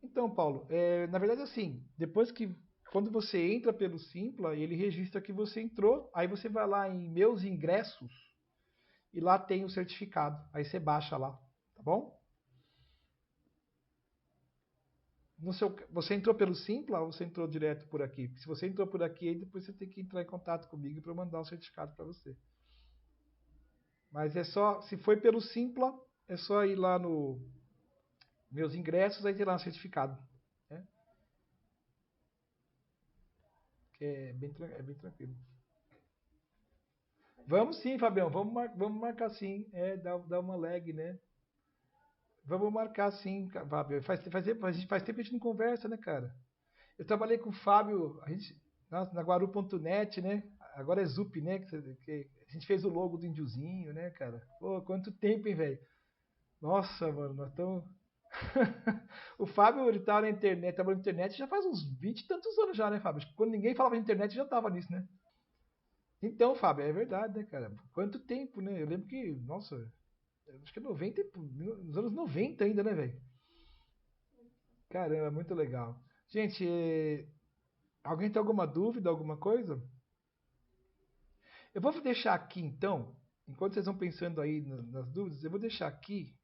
Então, Paulo, na verdade, assim, depois que, quando você entra pelo Simpla, ele registra que você entrou, aí você vai lá em Meus Ingressos e lá tem o certificado. Aí você baixa lá, tá bom? Você entrou pelo Simpla ou você entrou direto por aqui? Porque se você entrou por aqui, aí depois você tem que entrar em contato comigo para eu mandar o certificado para você. Mas é só, se foi pelo Simpla, é só ir lá no Meus Ingressos, aí tem lá o certificado. Né? Que é bem tranquilo. Vamos sim, Fabião. Vamos marcar sim. Dá uma lag, né? Vamos marcar sim, Fábio. Faz tempo que a gente não conversa, né, cara? Eu trabalhei com o Fábio, na Guaru.net, né? Agora é Zup, né? Que a gente fez o logo do índiozinho, né, cara? Pô, quanto tempo, hein, velho? Nossa, mano, nós estamos. O Fábio, ele tá na internet, trabalhando na internet já faz uns 20 e tantos anos já, né, Fábio? Acho que quando ninguém falava de internet já tava nisso, né? Então, Fábio, é verdade, né, cara? Quanto tempo, né? Eu lembro que, nossa, acho que é 90, nos anos 90 ainda, né, velho? Caramba, muito legal. Gente, alguém tem alguma dúvida, alguma coisa? Eu vou deixar aqui então, enquanto vocês vão pensando aí nas dúvidas, eu vou deixar aqui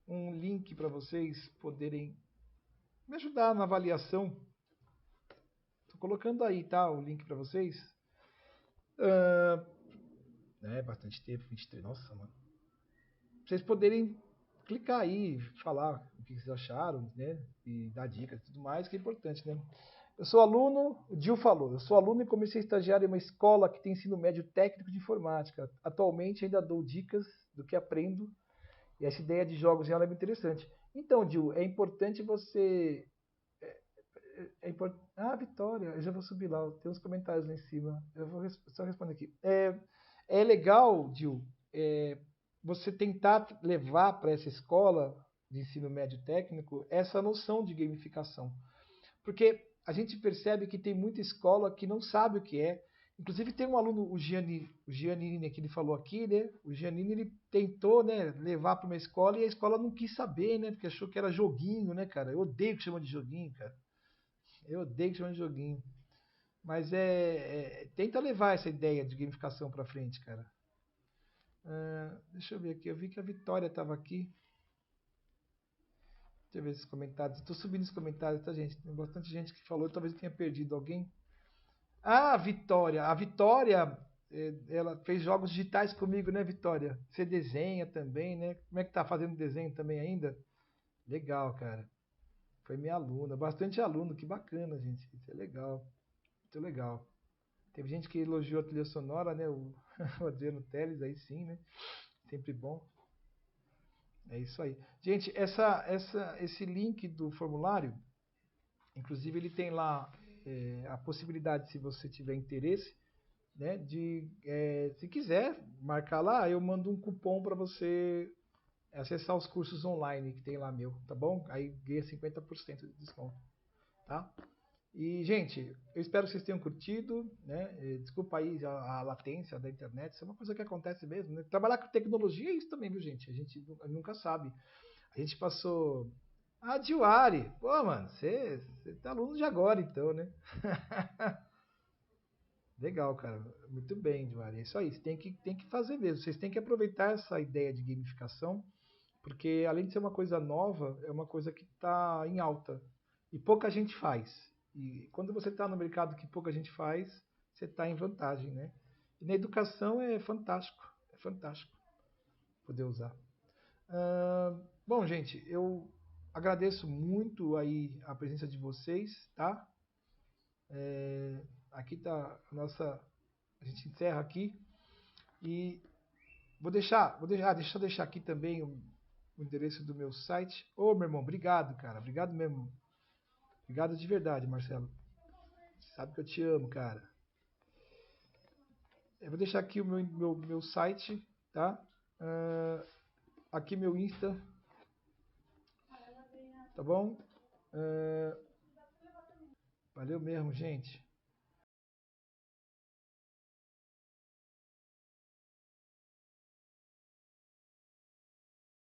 um link para vocês poderem me ajudar na avaliação. Estou colocando aí, tá? O link para vocês. Bastante tempo, 23. Nossa, mano. Pra vocês poderem clicar aí, falar o que vocês acharam, né? E dar dicas e tudo mais, que é importante, né? Eu sou aluno, o Gil falou, eu sou aluno e comecei a estagiar em uma escola que tem ensino médio técnico de informática. Atualmente ainda dou dicas do que aprendo e essa ideia de jogos real é muito interessante. Então, Gil, é importante você. Ah, Vitória, eu já vou subir lá, tem uns comentários lá em cima. Eu vou só responder aqui. É legal, Gil, você tentar levar para essa escola de ensino médio técnico essa noção de gamificação. Porque a gente percebe que tem muita escola que não sabe o que é. Inclusive tem um aluno, o Giannini, que ele falou aqui, né? O Giannini ele tentou, né, levar para uma escola e a escola não quis saber, né? Porque achou que era joguinho, né, cara? Eu odeio que chama de joguinho, cara. Eu odeio que chama de joguinho. Mas tenta levar essa ideia de gamificação para frente, cara. Deixa eu ver aqui. Eu vi que a Vitória estava aqui. Deixa eu ver esses comentários. Estou subindo os comentários, tá, gente? Tem bastante gente que falou. Talvez eu tenha perdido alguém. Ah, Vitória. A Vitória, ela fez jogos digitais comigo, né, Vitória? Você desenha também, né? Como é que tá fazendo desenho também ainda? Legal, cara. Foi minha aluna. Bastante aluno. Que bacana, gente. Isso é legal. Muito legal. Teve gente que elogiou a trilha sonora, né? O Adriano Teles, aí sim, né? Sempre bom. É isso aí. Gente, esse link do formulário, inclusive ele tem lá a possibilidade, se você tiver interesse, né, se quiser marcar lá, eu mando um cupom para você acessar os cursos online que tem lá meu, tá bom? Aí ganha 50% de desconto, tá? E, gente, eu espero que vocês tenham curtido, né? Desculpa aí a latência da internet, isso é uma coisa que acontece mesmo, né? Trabalhar com tecnologia é isso também, viu, gente? A gente nunca sabe. A gente passou. Ah, Diuari! Pô, mano, você tá aluno de agora, então, né? Legal, cara. Muito bem, Diuari. É isso aí. Você tem que fazer mesmo. Vocês têm que aproveitar essa ideia de gamificação, porque além de ser uma coisa nova, é uma coisa que está em alta. E pouca gente faz. E quando você está no mercado que pouca gente faz, você está em vantagem, né? E na educação é fantástico. É fantástico poder usar. Bom, gente, eu agradeço muito aí a presença de vocês, tá? Aqui tá a nossa. A gente encerra aqui. E deixa eu deixar aqui também o endereço do meu site. Ô, meu irmão, obrigado, cara. Obrigado mesmo. Obrigado de verdade, Marcelo. Você sabe que eu te amo, cara. Eu vou deixar aqui o meu site, tá? Aqui meu Insta, tá bom? Valeu mesmo, gente.